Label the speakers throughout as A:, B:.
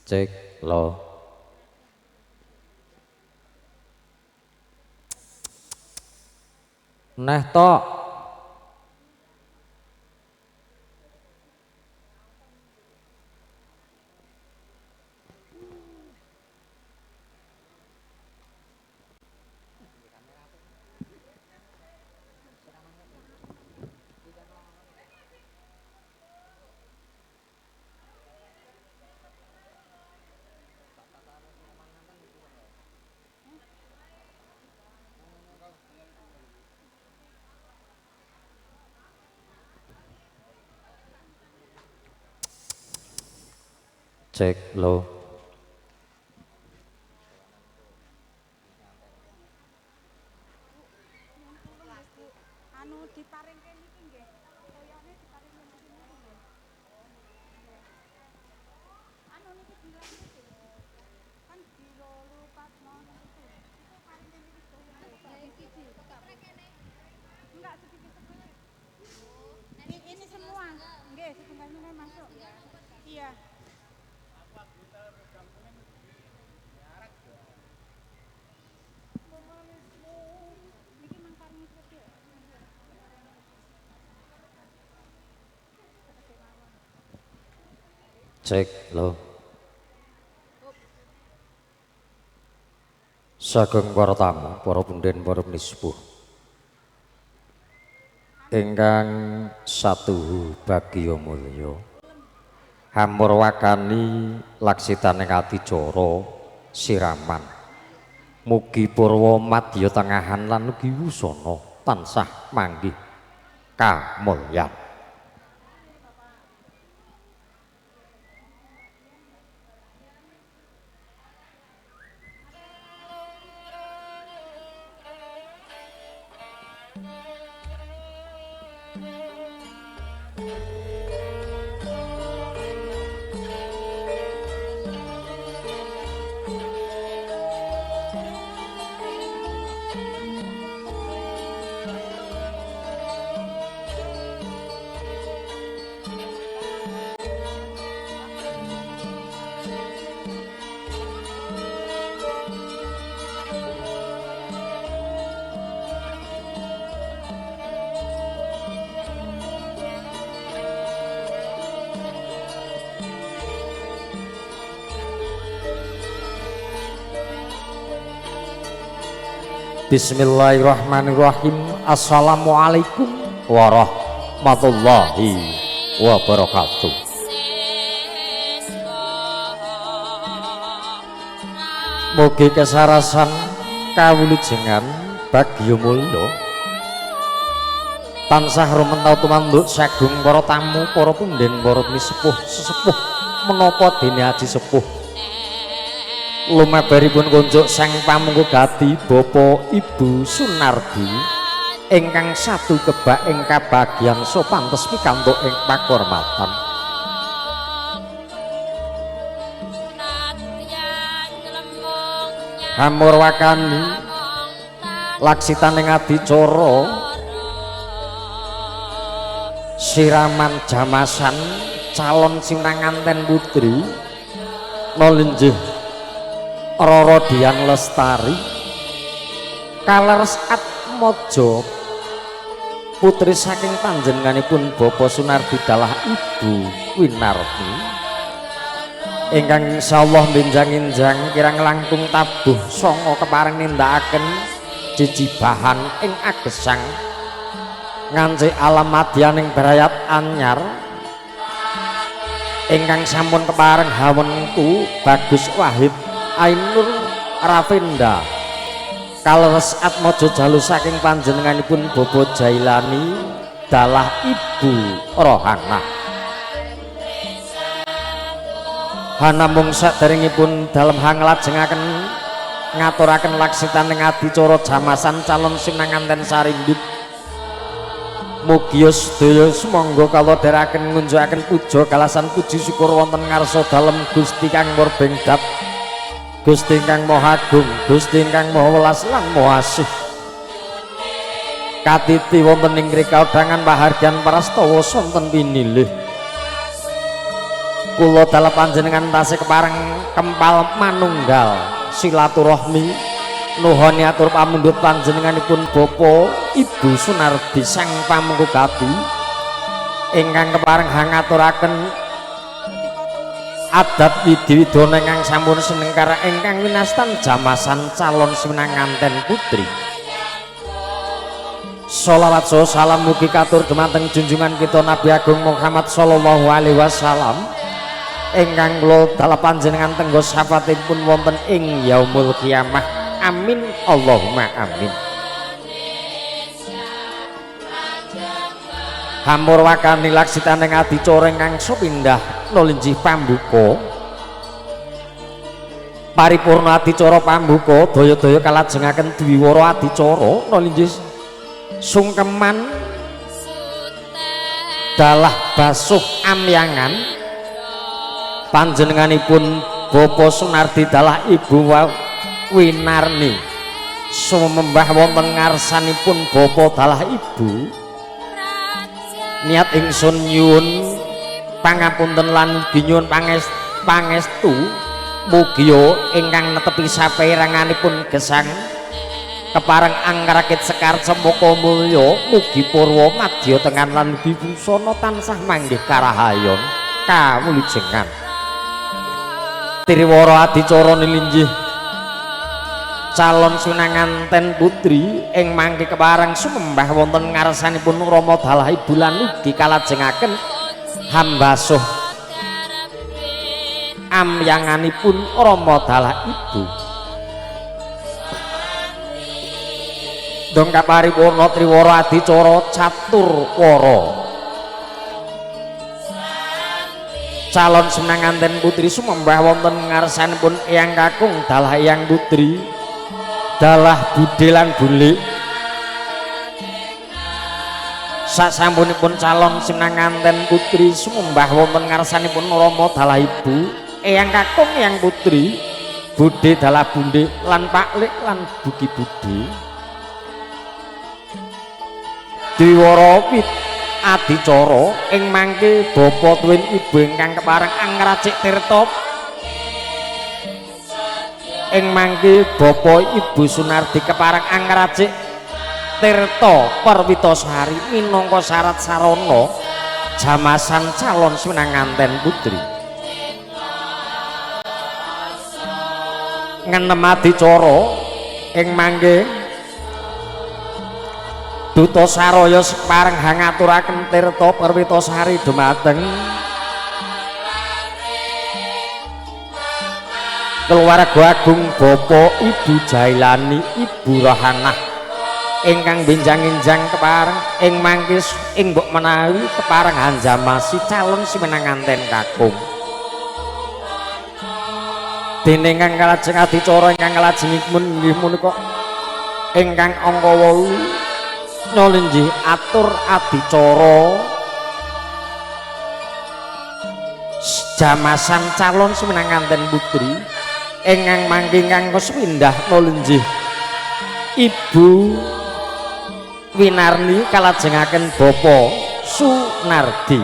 A: Cek lo. Neh tok. Cek lo.
B: Anu diparingke niki nggih. Toyone diparingke niki nggih. Anu niki bilang niki. Kan dilolu pas mau niku. Itu paringke niki toyone. Iki enggak sedikit-sedikit. Ini semua. Nggih, setengahnya masuk. Iya. Niki mangkarnya gede.
A: Cek lo. Sageng para tamu, para punden, para nispuh. Ingkang satuhu bagya mulya. Hamurwakani laksitaning adicara siraman. Mugi purwa madya tengahan lan ugi wusana tansah manggih kamulyan. Bismillahirrahmanirrahim. Assalamualaikum warahmatullahi wabarakatuh. Mugi kesarasan kawulujengan bagya mulya tansah rumentau tumanduk sagung para tamu, para punden, para sepuh sesepuh menapa dene aji sepuh lumebaripun kunjuk sang pamungku gati Bapak Ibu Sunardi ingkang satu kebak ing kabagyan sopantes pikantuk ing pakurmatan. Hamurwakani laksitaning adicara siraman jamasan calon sinanganten putri nolinjih Roro Dian Lestari Kaleres Atmojo putri saking panjenenganipun Bapak Sunardi dalah Ibu Winarti ingkang insyaallah benjang-enjang kirang langkung tabuh sanga kepareng nindakaken jejibahan ing agesang ngancik alam madyaning brayat anyar ingkang sampun kepareng hawenku Bagus Wahid Ainur Ravinda Kaleres Atmojo jalu saking panjenenganipun Bobo Jailani dalah Ibu Rohana hanamung saderengipun dalem hanglajengaken ngaturaken laksitaning adicara jamasan calon sinanganten sarindhit mugi sedaya sumangga kalodheraken ngunjukaken puja kalasan puji syukur wonten ngarsa dalem Gusti Kang Murbengdap Gusti Kang Maha Agung, Gusti Kang Maha Welas lan Maha Asih. Katiti wonten ing rika udhangan pahargyan prastawa sonten pinilih. kula dalem panjenengan tasih kepareng kempal manunggal silaturahmi nuhun atur pamundhut panjenenganipun Bapa Ibu Sunardi sang pamungkugati ingkang kepareng hangaturaken adat widhi-widana ingkang sampun sinengkara ingkang winastan jamasan calon sinanganten putri. Sholawat salam mugi katur dumateng junjungan kita Nabi Agung Muhammad sallallahu alaihi wasallam ingkang kula dalem panjenengan tenggo syafaatipun wonten ing yaumul kiamah. Amin Allahumma amin. Hampur wakani laksitaning adicara ingkang sepindhah nulinjih pambuka paripurna adicara pambuka daya-daya kalajengaken dwiwara adicara nulinjih sungkeman dalah basuh amyangan panjenenganipun Bapa Sunardi dalah Ibu Winarni sumembah wonten ngarsanipun Bapa dalah Ibu niat ingsun nyuwun pangapunten lan ginyuwun pangestu mugi ingkang netepi saperanganipun gesang kepareng angrakit sekar semoko mulya mugi purwa madya tengan lan bibusana tansah manggih karahayon kawulujengan. Triwara adicara nilinggih calon sunanganten putri ing mangke kepareng sumembah wonten ngarsanipun Rama dalah Ibu lan ugi kalajengaken hambasuh amyanganipun Rama dalah Ibu. Dongkap paripurna triwara adicara caturwara calon sunanganten putri sumembah wonten ngarsanipun Eyang Kakung dalah Eyang Putri dalah Budhe lan Bulik. Sasampunipun calon sunanganten putri sumembah wonten ngarsanipun Rama dalah Ibu Eyang Kakung Eyang Putri Budhe dalah Bundhe lan Paklik lan Buki Budhe. Dwiwara adicara ing mangke bapa tuwin ibu ingkang kepareng angracik tirta ing mangke bapa Ibu Sunardi kepareng angracik tirta Perwitasari minangka syarat sarana jamasan calon sunanganten putri. Ngenem adicara ing mangke Duta Saraya separeng hangaturaken tirta Perwitasari dumateng keluarga agung Bapa Ibu Jailani Ibu Rohanah ingkang benjang-enjang kepareng ing mangke ing mbok menawi kepareng hanjamasi calon simenanganten kakung. Dene ingkang kalajeng adicara ingkang kalajengipun inggih punika ingkang angka 8 nulinggih atur adicara jamasan calon sumenanganten putri ingkang mangke ingkang keswindah nulinggih Ibu Winarni kalajengaken Bapa Sunardi.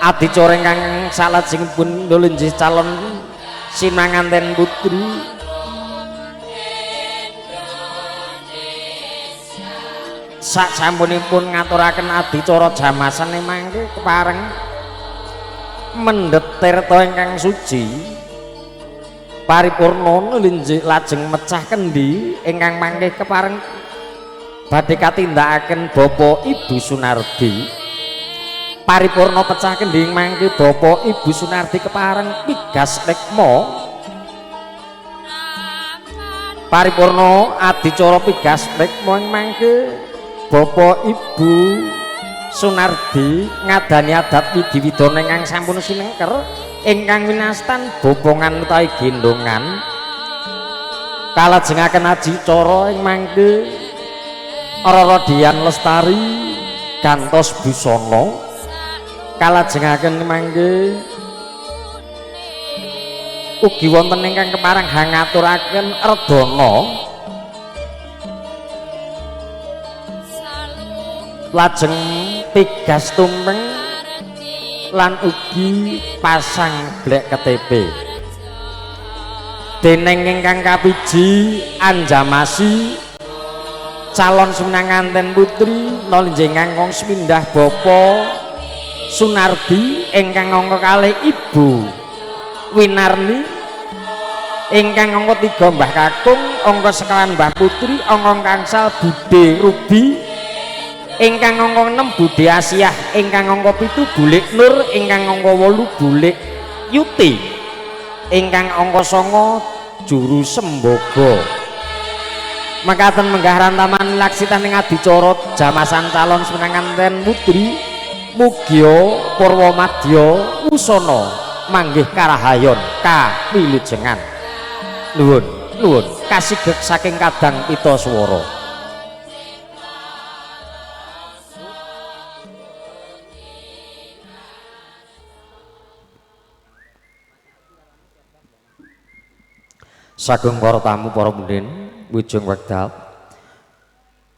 A: Adicara ingkang salajengipun nulinggih calon sinanganten putri sasampunipun ngaturaken adicara jamasan mangke kepareng mendhet tirta ingkang suci paripurna nulinggih lajeng mecah kendi ingkang mangke kepareng badhe katindakaken Bapa Ibu Sunardi. Paripurna pecah kendi mangke Bapa Ibu Sunardi kepareng pigas rikma paripurna adicara pigas rikma ing mangke Bapa Ibu Sunardi ngadani adat widhi-widana ingkang sampun sinengker ingkang winastan bobongan utawi gendongan kalajengaken adicara ing mangke Rara Dian Lestari gantos busana kalajengaken mangke ugi wonten ingkang kepareng hangaturaken redana lajeng tigas tumpeng lan ugi pasang blek KTP dening ingkang kapiji Anjamasi calon sunanganten putri nolinjing ngangkong semindah Bapa Sunardi ingkang angka kalih Ibu Winarni ingkang angka 3 Mbah Kakung angka sekawan Mbah Putri angka kangsal Bude Rubi ingkang angka 6 Bude Asiah ingkang angka 7 Bulik Nur ingkang angka 8 Bulik Yuti ingkang angka 9 Juru Sembogo makaten menggah rantaman laksitaning adicara jamasan calon sunanganten putri mugia Purwomadya usana manggih karahayon kawilujengan nuwun nuwun kasigek saking kadang pita swara. Sagung para tamu para pundhen wujung wekdal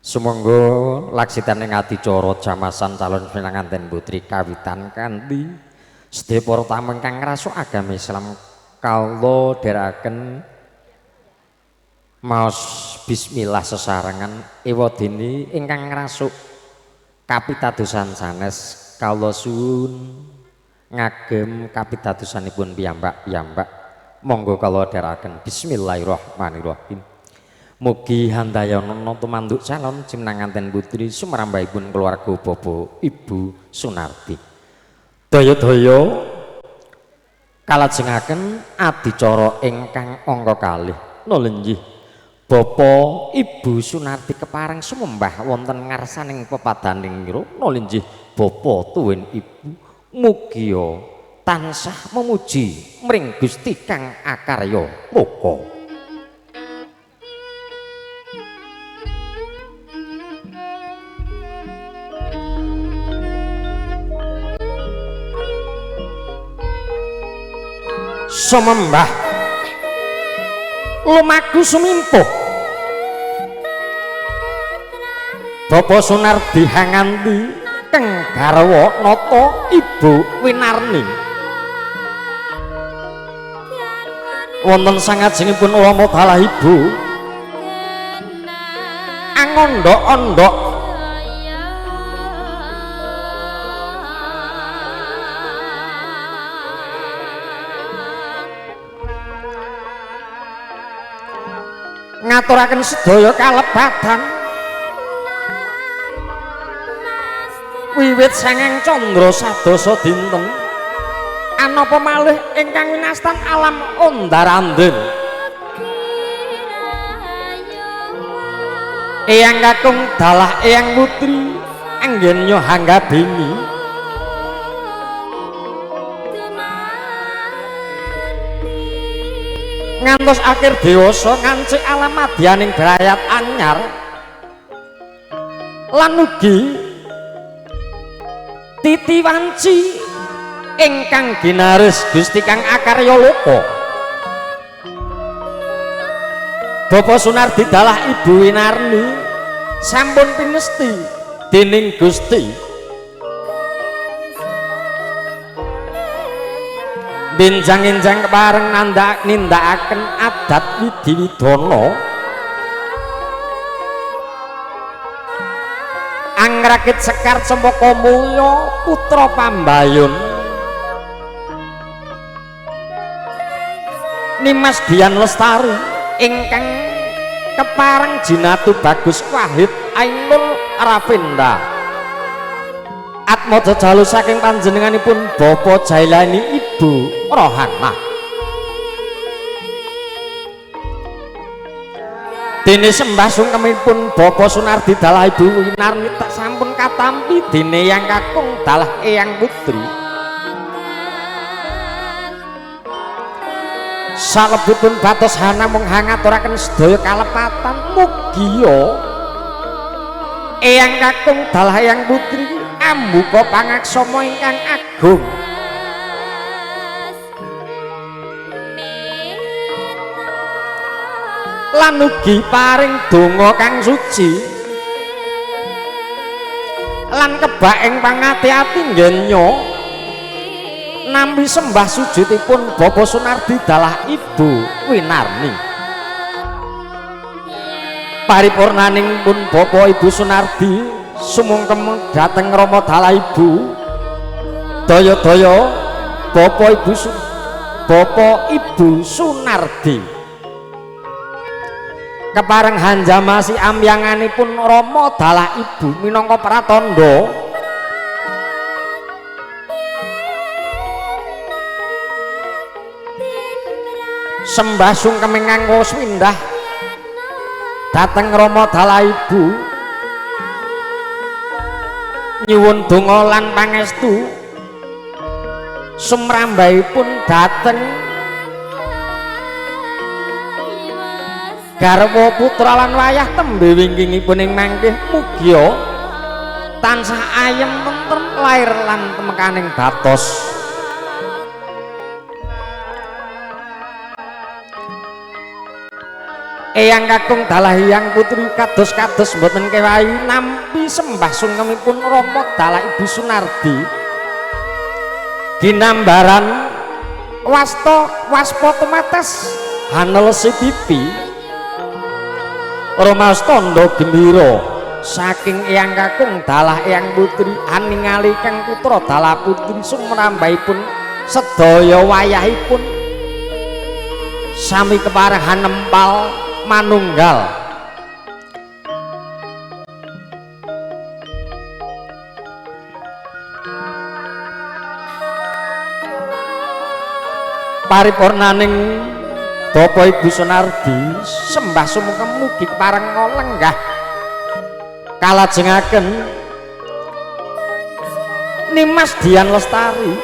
A: sumangga laksitaning adicara jamasan calon pinanganten putri kawitan kanthi sedaya para tamu ingkang ngrasuk agami Islam kawula dherekaken maos bismillah sesarengan ewadene ingkang ngrasuk kapitadosan sanes kawula suwun ngagem kapitadosanipun piyambak-piyambak. Monggo kala dherekaken bismillahirrahmanirrahim. Mugi handayana tumanduk calon pinanganten putri sumrambahipun keluarga Bapak Ibu Sunardi. Daya-daya kalajengaken adicara ingkang angka kalih. Nulinggih Bapak Ibu Sunardi kepareng sumembah wonten ngarsaning pepadaning nira. Nulinggih Bapak tuwin Ibu mugia tansah memuji mring Gusti kang akarya loka. Sumembah lumaku sumimpuh Bapak Sunardi hanganti keng garwa nata Ibu Winarni wonten sangajengipun ulama dalah Ibu angondhok-ondhok ngaturaken sedaya kalebatan wiwit sanging candra sadasa dinten anapa malih ingkang winastan alam ondar-andir eyang kakung dalah eyang putri anggennya hanggabini ngantos akhir dewasa ngancik alam madyaning brayat anyar lan ugi titi wanci ingkang ginaris Gusti kang akarya loka. Bapak Sunardi dalah Ibu Winarni sampun pinesti dening Gusti benjang-enjang kepareng nindakaken adat widi-widana angrakit Sekar Cempaka Mulya putra Pambayun Nimas Dian Lestari ingkang kepareng jinatu Bagus Wahid Ainul Rafinda atmaja jalu saking panjenenganipun Bapak Jailani Ibu Rohana dene sembah sungkemipun Bapak Sunardi dalah Ibu Winarni tak sampun katampi dene yang kakung dalah eyang putri salebetipun batos hana mung ngaturaken sedaya kalepatan mugia eyang kakung dalah eyang putri ambuka pangaksama ingkang agung lan ugi paring donga kang suci lan kebak ing pangati-ati nggenya nampi sembah sujudipun Bapa Sunardi dalah Ibu Winarni. Paripurnaning pun Bapa Ibu Sunardi sumungkem dhateng Rama dalah Ibu daya-daya Bapa Ibu Sunardi kepareng hanjamasi amyanganipun Rama dalah Ibu minangka pratandha sembah sungkem nganggo swindah dhateng Rama dalah Ibu nyuwun donga lan pangestu sumrambahipun dhateng garwa putra lan wayah tembe wingkingipun ing mangkih mugia tansah ayem tentrem lair lan temekaning batos. Eyang kakung dalah Hyang Putri kados-kados mboten kewahi nampi sembah sungkemipun Rama dalah Ibu Sunardi ginambaran waspa tumates hanel sipipi Rama tandha gembira saking Eyang kakung dalah Eyang Putri aningali kang putra dalah putri sumrambahipun sedaya wayahipun sami kepareng nempal manunggal paripurnaning Bapa Ibu Sunardi sembah sumungkem mugi kepareng lenggah kalajengaken Nimas Dian Lestari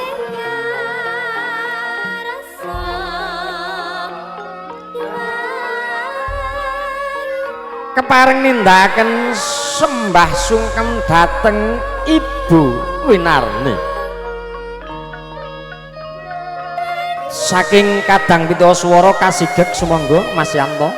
A: kepareng nindakaken sembah sungkem dhateng Ibu Winarni saking kadang pita swara kasigek sumangga Mas Yanto.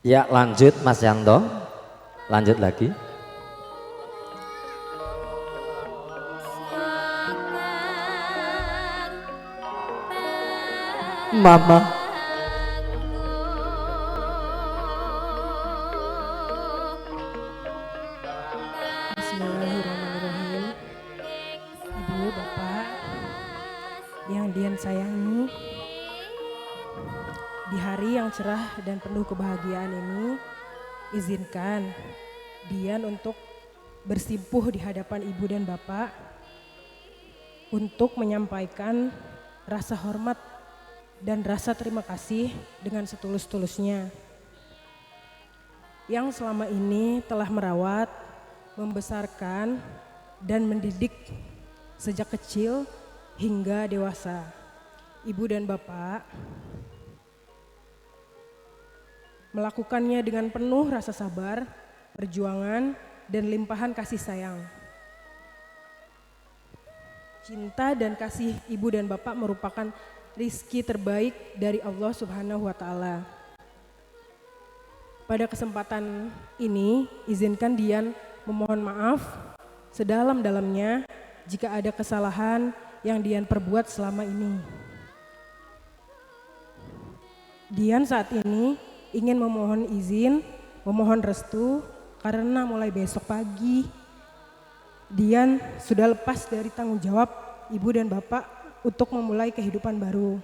A: Ya lanjut Mas Yanto, lanjut lagi. Mama
C: Bismillahirrahmanirrahim. Ibu, Bapak yang Dian sayangi, di hari yang cerah dan penuh kebahagiaan ini, izinkan Dian untuk bersimpuh di hadapan Ibu dan Bapak untuk menyampaikan rasa hormat dan rasa terima kasih dengan setulus-tulusnya yang selama ini telah merawat, membesarkan, dan mendidik sejak kecil hingga dewasa. Ibu dan Bapak melakukannya dengan penuh rasa sabar, perjuangan, dan limpahan kasih sayang. Cinta dan kasih Ibu dan Bapak merupakan rizki terbaik dari Allah Subhanahu wa Ta'ala. Pada kesempatan ini, izinkan Dian memohon maaf sedalam-dalamnya jika ada kesalahan yang Dian perbuat selama ini. Dian saat ini ingin memohon izin, memohon restu karena mulai besok pagi Dian sudah lepas dari tanggung jawab Ibu dan Bapak untuk memulai kehidupan baru.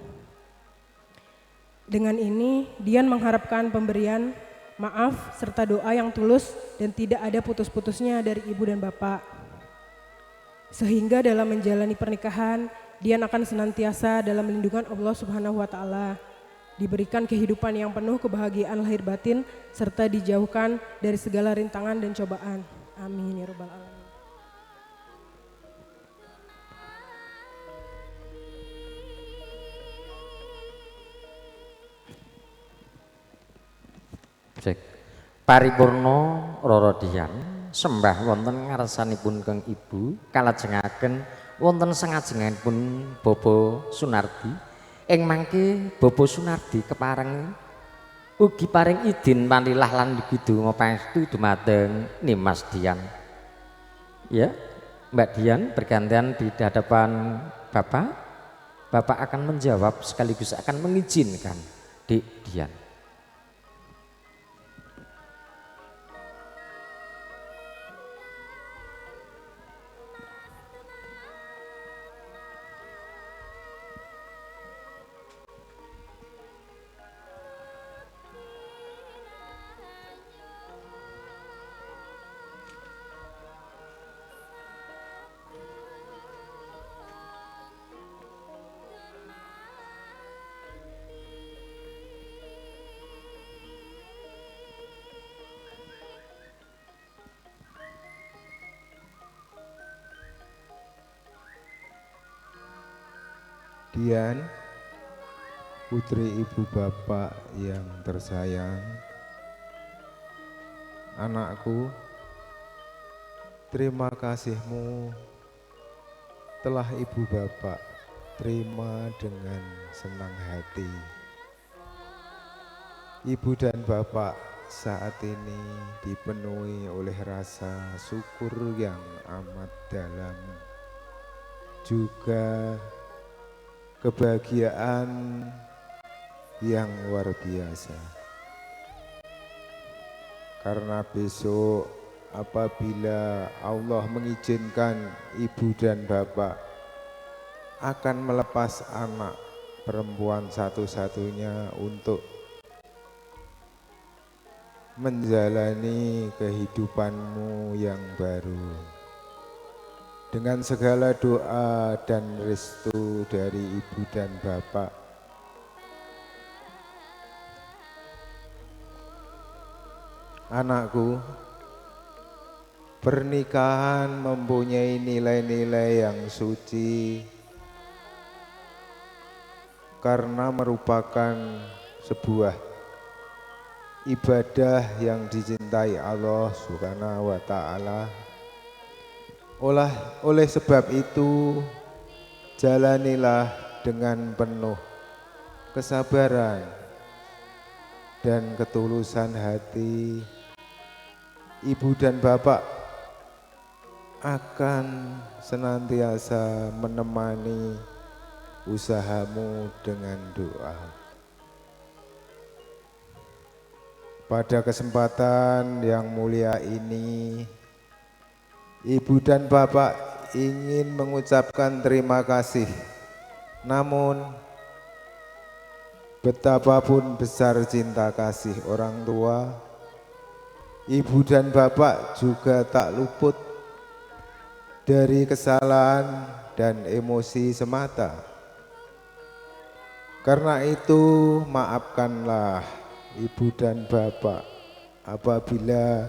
C: Dengan ini, Dian mengharapkan pemberian maaf serta doa yang tulus dan tidak ada putus-putusnya dari Ibu dan Bapak. Sehingga dalam menjalani pernikahan, Dian akan senantiasa dalam lindungan Allah Subhanahu wa Ta'ala, diberikan kehidupan yang penuh kebahagiaan lahir batin serta dijauhkan dari segala rintangan dan cobaan. Amin ya rabbal alamin.
A: Cek paripurna Rara Dian sembah wonten ngarsanipun Kang Ibu kalajengaken wonten sangajengipun Bapa Sunardi ing mangke Bapa Sunardi kepareng ugi paring idin panilah lan gudu ngapangestu dumateng Nimas Dian. Ya, Mbak Dian bergantian di hadapan Bapak. Bapak akan menjawab sekaligus akan mengizinkan Dik Dian.
D: Dian, putri ibu bapak yang tersayang, anakku, terima kasihmu telah ibu bapak terima dengan senang hati. Ibu dan bapak saat ini dipenuhi oleh rasa syukur yang amat dalam, juga kebahagiaan yang luar biasa. Karena besok apabila Allah mengizinkan ibu dan bapak akan melepas anak perempuan satu-satunya untuk menjalani kehidupanmu yang baru. Dengan segala doa dan restu dari ibu dan bapak, anakku, pernikahan mempunyai nilai-nilai yang suci karena merupakan sebuah ibadah yang dicintai Allah Subhanahu wa Ta'ala. Oleh sebab itu, jalanilah dengan penuh kesabaran dan ketulusan hati. Ibu dan bapak akan senantiasa menemani usahamu dengan doa. Pada kesempatan yang mulia ini, ibu dan bapak ingin mengucapkan terima kasih. Namun, betapapun besar cinta kasih orang tua, ibu dan bapak juga tak luput dari kesalahan dan emosi semata. Karena itu, maafkanlah ibu dan bapak apabila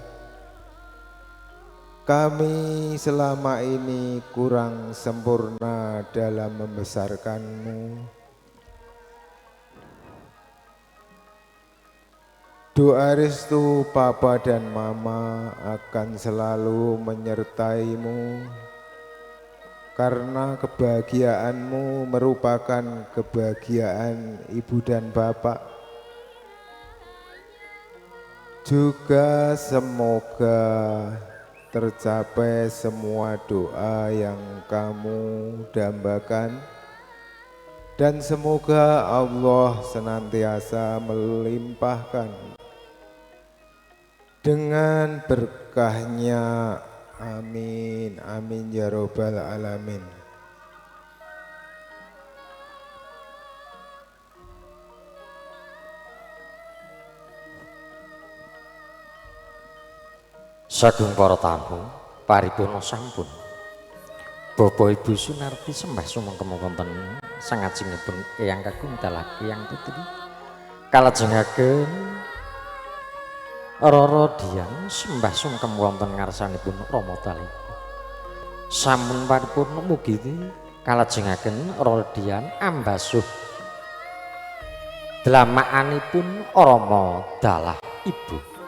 D: kami selama ini kurang sempurna dalam membesarkanmu. Doa restu papa dan mama akan selalu menyertaimu, karena kebahagiaanmu merupakan kebahagiaan ibu dan bapak. Juga semoga tercapai semua doa yang kamu dambakan, dan semoga Allah senantiasa melimpahkan dengan berkahnya. Amin, amin ya robbal alamin.
A: Sagung para tamu, paripurna sampun. Bapak Ibu Sunardi sembah sumangkem wonten sangajengipun Eyang Kakung dalake Eyang Putri. Kalajengaken Rara Dian sembah sumangkem wonten ngarsanipun Rama Tali. Sampun paripurna mugi kalajengaken Rara Dian ambasuh dlamakanipun Rama dalah Ibu.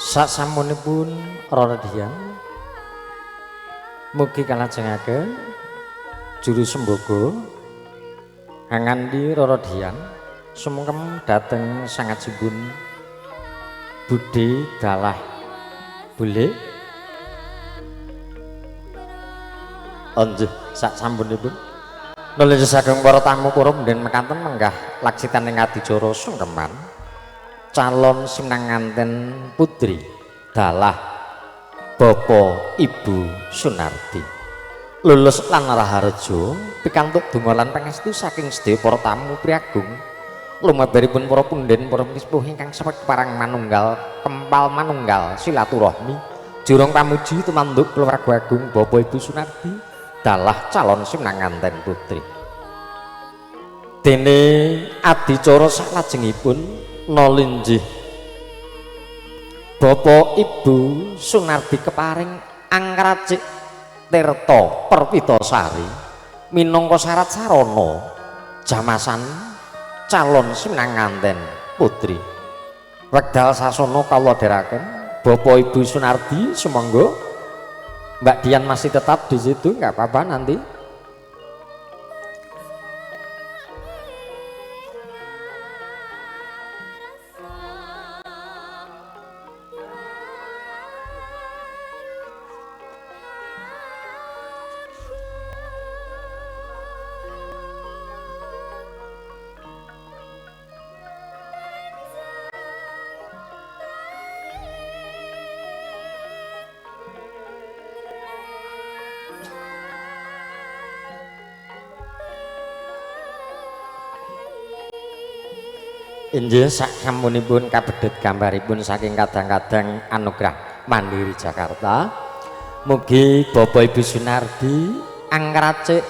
A: Sasampunipun Raradian mugi kalajengaken juru sembogo angandi Raradian sumengkem dhateng sangajipun Budhe dalah boleh nggih sasampunipun nulis saking para tamu para menden mekaten menggah laksitaning adicara sungkeman calon sinanganten putri dalah Bapa Ibu Sunardi lulus lan raharja pikantuk donga lan pangestu saking sedaya para tamu priagung lumebaripun para punden para sepuh ingkang sepet parang manunggal kempal manunggal silaturahmi jurung pamuji tumanduk keluarga agung Bapak Ibu Sunardi dalah calon sinanganten putri dene adicara salajengipun nolinjih Bapak Ibu Sunardi keparing angracik tirta perwitasari minangka syarat sarana jamasan calon sinanganten putri wekdal sasana kawula dherekaken Bapak Ibu Sunardi sumangga Mbak Dian masih tetap di situ nggak apa-apa nanti inggih sasampunipun kabedhut gambaripun saking kadang-kadang Anugrah Mandiri Jakarta mugi Bapak Ibu Sunardi angracik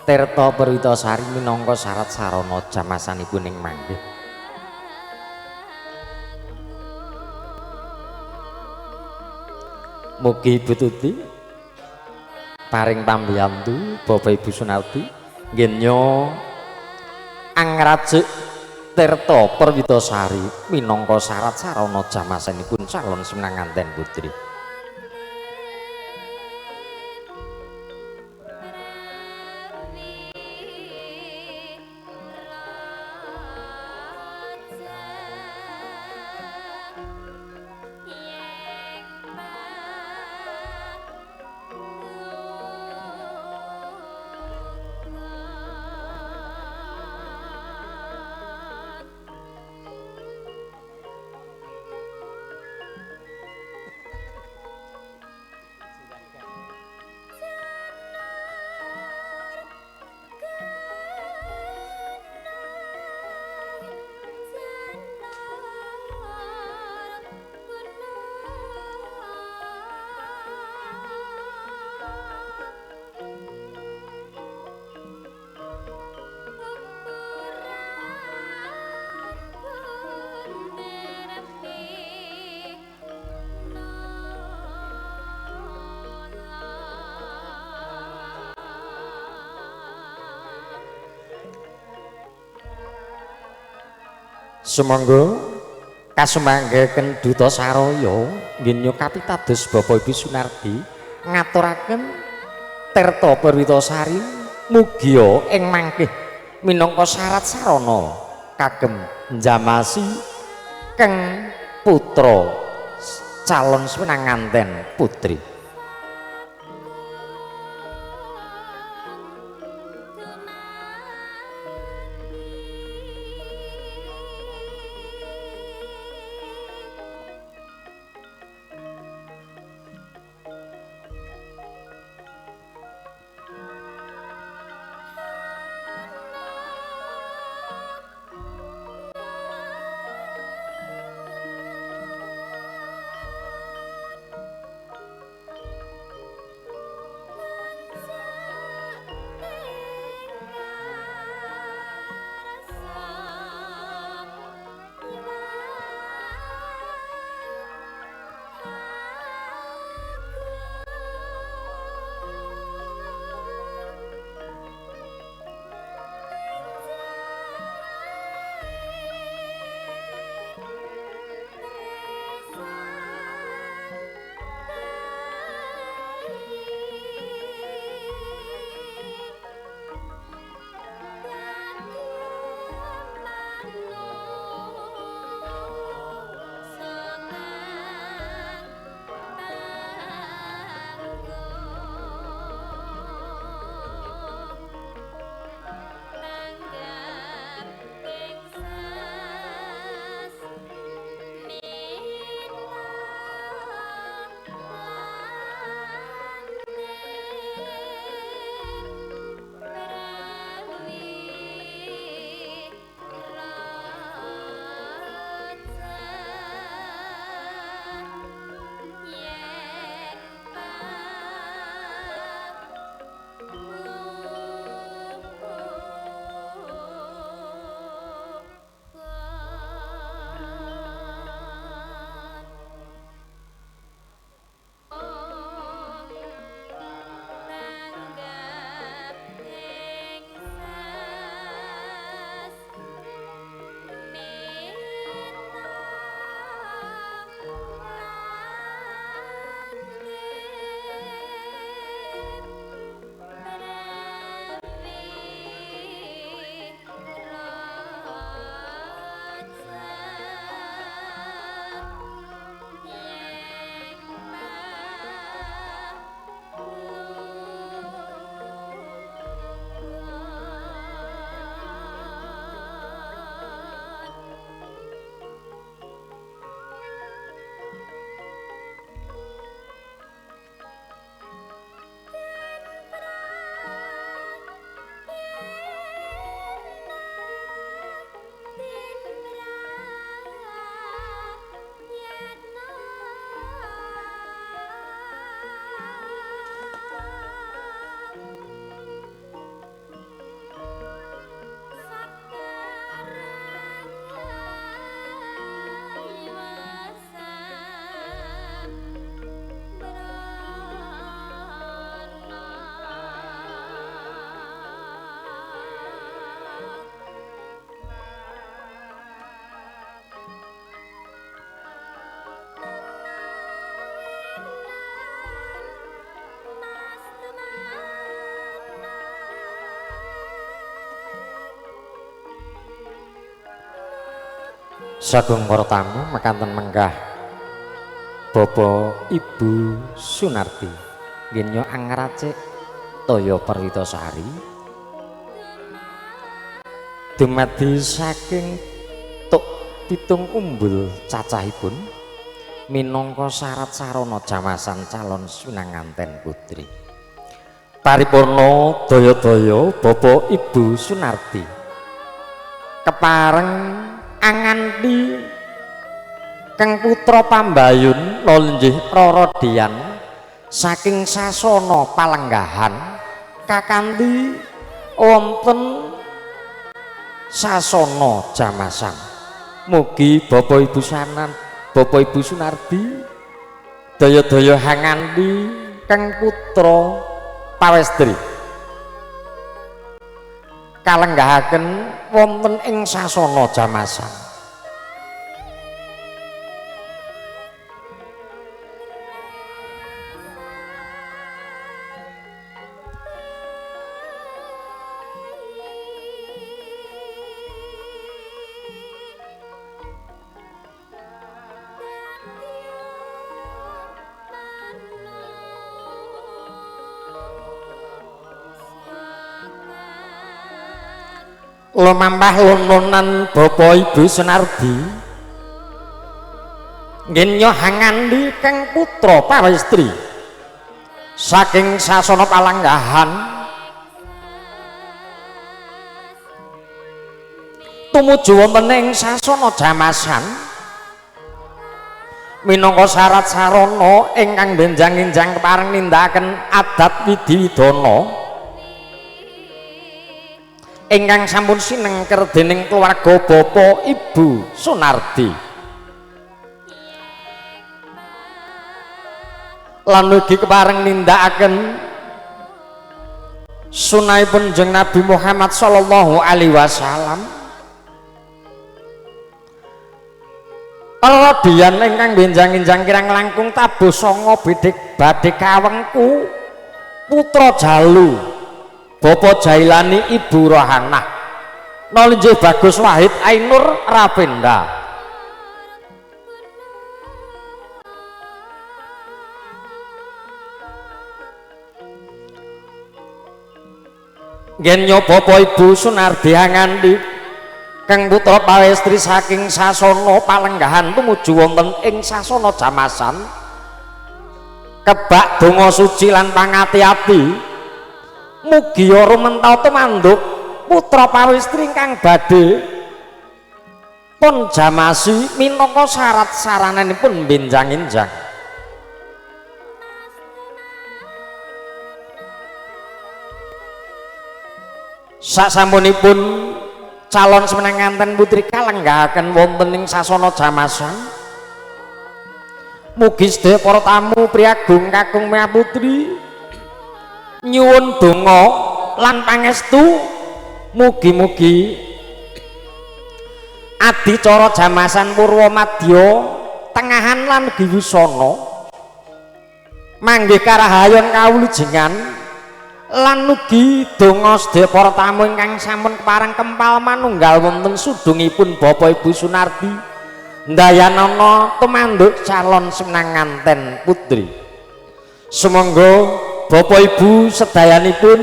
A: tirta perwitasari minangka syarat sarana jamasanipun ing manggih mugi Ibu Tuti paring pambiyantu Bapak Ibu Sunardi nggih angracik tirta perwitasari minangka syarat sarana jamasanipun calon sinanganten putri Sumangga kasumanggaken Duta Saraya nggih kapitados Bapak Ibu Sunardi ngaturaken tirta perwitasari mugia ing mangkih minangka syarat sarana kagem njamasi keng putra calon sinanganten putri Sagung para tamu mekanten menggah Bapak Ibu Sunarti nggih angracik toya Perwitasari dumadi saking tuk pitung umbul cacahipun minangka syarat sarana jamasan calon sunanganten putri. Paripurna daya-daya Bapak Ibu Sunarti kepareng anganti kang putra pambayun lonjih Rara Dian saking sasana palenggahan kakanthi wonten sasana jamasan. Mugi Bapak Ibu Sunardi daya-daya hanganti kang putra pawestri kalenggahaken wonten ing sasana jamasan. Lumampah lununan Bapak Ibu Sunardi nggih hangandi kang putra pawestri saking sasana palenggahan tumuju wonten ing sasana jamasan minangka syarat sarana ingkang benjang-enjang kepareng nindakaken adat wididana ingkang sampun sinengker dening keluarga Bapak Ibu Sunardi lan ugi kepareng nindakaken sunahipun Kanjeng Nabi Muhammad sallallahu alaihi wasallam. Para diyan ingkang benjang-enjang kirang langkung tabuh sanga badhe kawengku putra Jalu Bapak Jailani Ibu Rohanah Nolinjih Bagus Wahid Ainur Rapenda nggih Bapak Ibu Sunardi hangandi kang putra pawestri saking sasana palenggahan tumuju wonten ing sasana jamasan kebak donga suci lan pangati-ati mugi rumentau tumanduk putra pawestri ingkang badhe pun jamasi minangka syarat sarananipun benjang-enjang. Sasampunipun calon semenanganten putri kalenggahaken wonten ing sasana jamasan mugi sedaya para tamu priagung kakung Mea Putri nyuwun donga lan pangestu mugi-mugi adicara jamasan purwa madya tengahan lan giwisana manggih karahayon kawulujengan lan ugi donga sedaya para tamu ingkang sampun kepareng kempal manunggal wonten sudungipun Bapak Ibu Sunardi ndayanana tumanduk calon sunanganten putri. Sumangga Bapak Ibu sedayanipun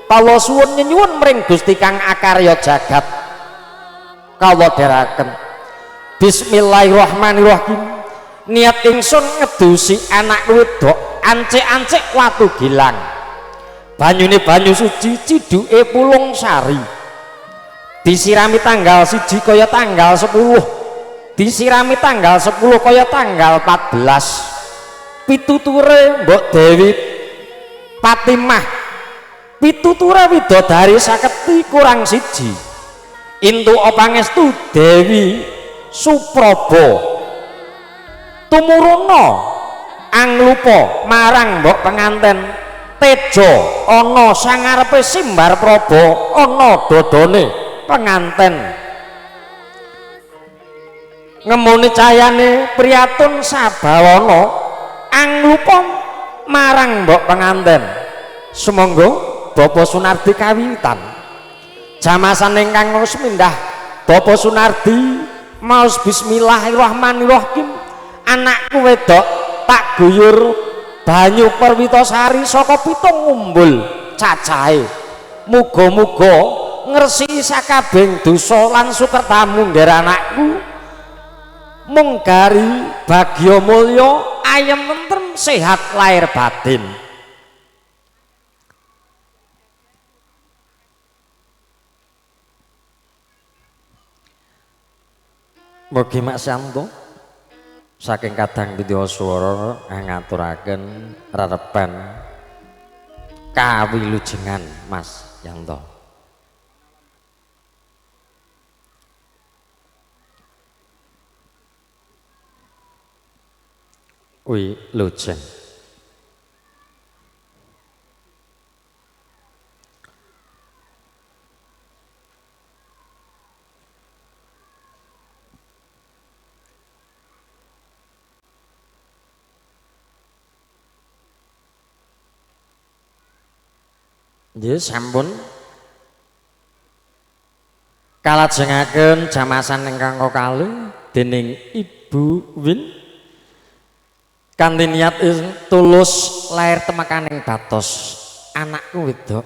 A: kula suwun nyuwun mring Gusti Kang akarya jagat kula dherekaken bismillahirrahmanirrahim. Niat ingsun ngedusi anak wedok ancik-ancik watu gilang banyune banyu suci ciduke pulung sari disirami tanggal 1 kaya tanggal 10 disirami tanggal 10 kaya tanggal 14 pituture Mbok Dewi Fatimah pituture widodari saketi kurang siji intu pangestu Dewi Supraba tumuruna anglupa marang mbok penganten tejo ana sangarepe simbar praba ana dodone penganten ngemuni cayane priyatun sabawana anglupa marang mbok penganten. Sumangga Bapak Sunardi kawitan jamasan ingkang semindah Bapak Sunardi maos bismillahirrahmanirrahim. Anakku wedok tak guyur banyu Perwitasari saka pitung umbul cacahe. Muga-muga ngresiki sakabehing dosa lan sukertamu ngger anakku. Mung gari bagya mulya ayem tentrem sehat lahir batin. Mugi maksanto saking kadang Widyaswara ngaturaken rerepan kawilujengan Mas Yanto. Wilujeng. Nggih sampun kalajengaken jamasan ingkang kalih dening Ibu Win kanthi niat tulus lair temekaning batos anakku wedok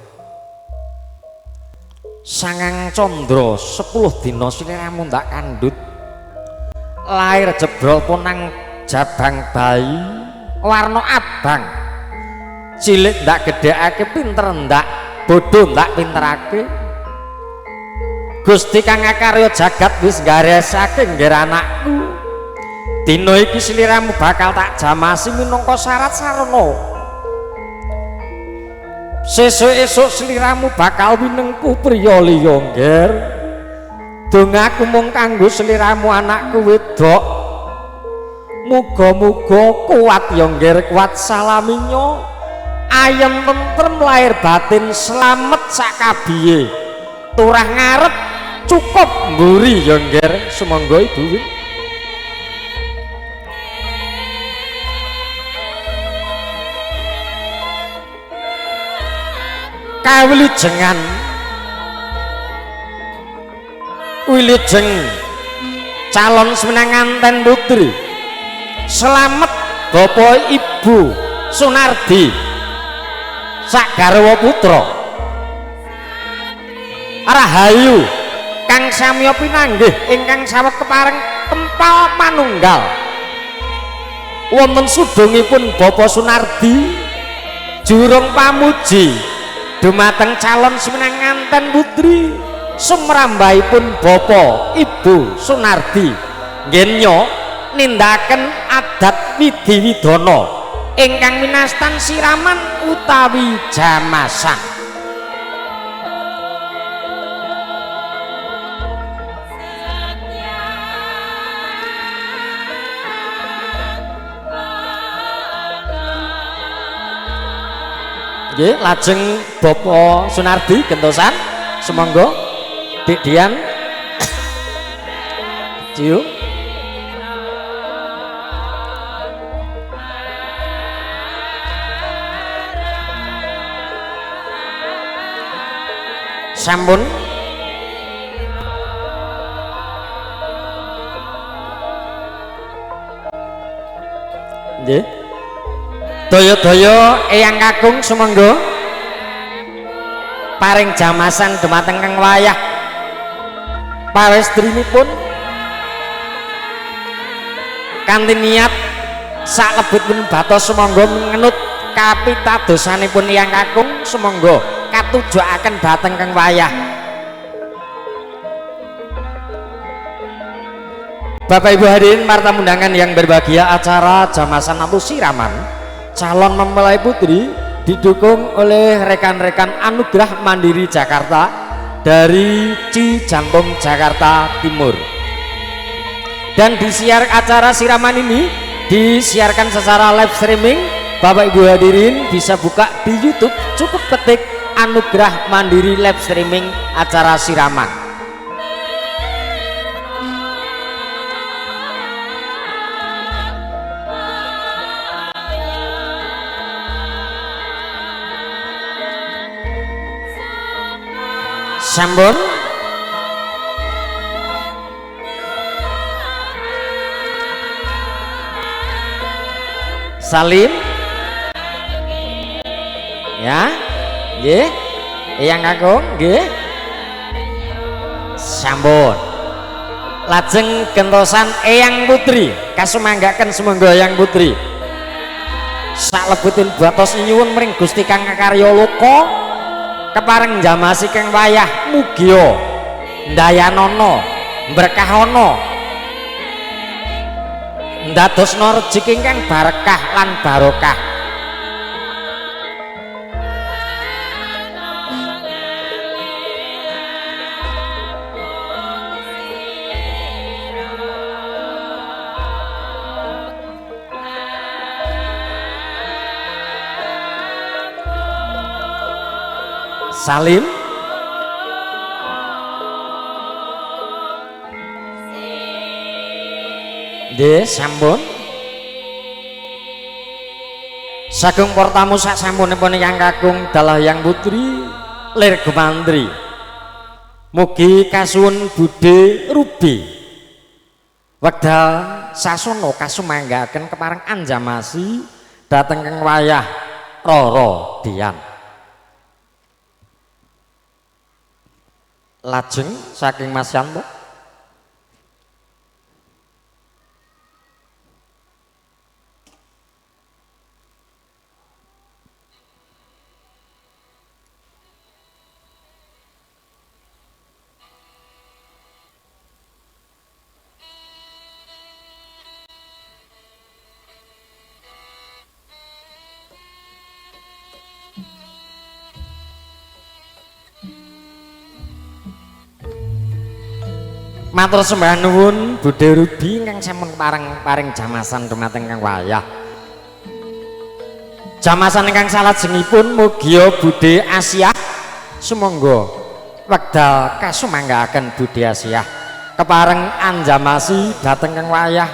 A: sangang condro 10 dina sliramu ndak kandhut lair jebrol punang jabang bayi warna abang cilik ndak gedhekake pinter ndak bodho ndak pinterake Gusti kang akarya jagat wis nggaresake ngger anakku dina iki sliramu bakal tak jamasi minangka syarat sarana sesuk esuk sliramu bakal winengku priya liya ngger dongaku mung kanggo sliramu anakku wedok muga-muga kuat ya ngger kuat salaminyo ayem tentrem lahir batin slamet sakabiye turah ngarep cukup mburi ya ngger sumangga Ibu kawilujengan wilujeng calon semenanganten putri selamat Bapak Ibu Sunardi sak garwa putra rahayu kang samya pinanggih ingkang saweg kepareng tempal manunggal wonten sudungipun Bapak Sunardi jurung pamuji dumateng calon semenanganten putri sumrambahipun Bapak Ibu Sunardi nggenya nindakaken adat widhi-widana ingkang winastan siraman utawi jamasan nggih lajeng Bapak Sunardi gentosan semonggo Dik Dian cium sampun nggih daya-daya Eyang Kakung sumangga paring jamasan dumateng kang wayah pawestrinipun kanthi niat salebetipun batos sumangga ngenut kapitadosanipun Eyang Kakung sumangga katujukaken dhateng kang wayah. Bapak Ibu hadirin martamu undangan yang berbahagia, acara jamasan atau siraman calon mempelai putri didukung oleh rekan-rekan Anugerah Mandiri Jakarta dari Cijantung Jakarta Timur, dan disiar acara siraman ini disiarkan secara live streaming. Bapak Ibu hadirin bisa buka di YouTube, cukup ketik Anugerah Mandiri live streaming acara siraman. Sampun Salim ya nggih Eyang Kakung nggih sampun lajeng gentosan Eyang Putri kasumanggaken sumangga Eyang Putri saklebutin batos nyuwun mring Gusti Kang Karya Loka kepareng jamasi kang wayah mugia ndayanana berkahana ndadosna rejeki ingkang berkah lan barokah. Salim nggih sampun sagung portamu sak sampunipun Eyang Kakung dalah Eyang Putri lir gumantri mugi kasuwun budhe rubi wekdal sasana kasumanggaken kepareng anjamasi dhateng kang wayah Rara Dian. Lajeng saking Mas Yanto matur sembah nuwun Budhe Rubi ingkang sampun paring jamasan dumateng kang wayah. Jamasan ingkang salajengipun mugia Budhe Asia sumangga wekdal kasumanggaken Budhe Asia kepareng anjamasi dhateng kang wayah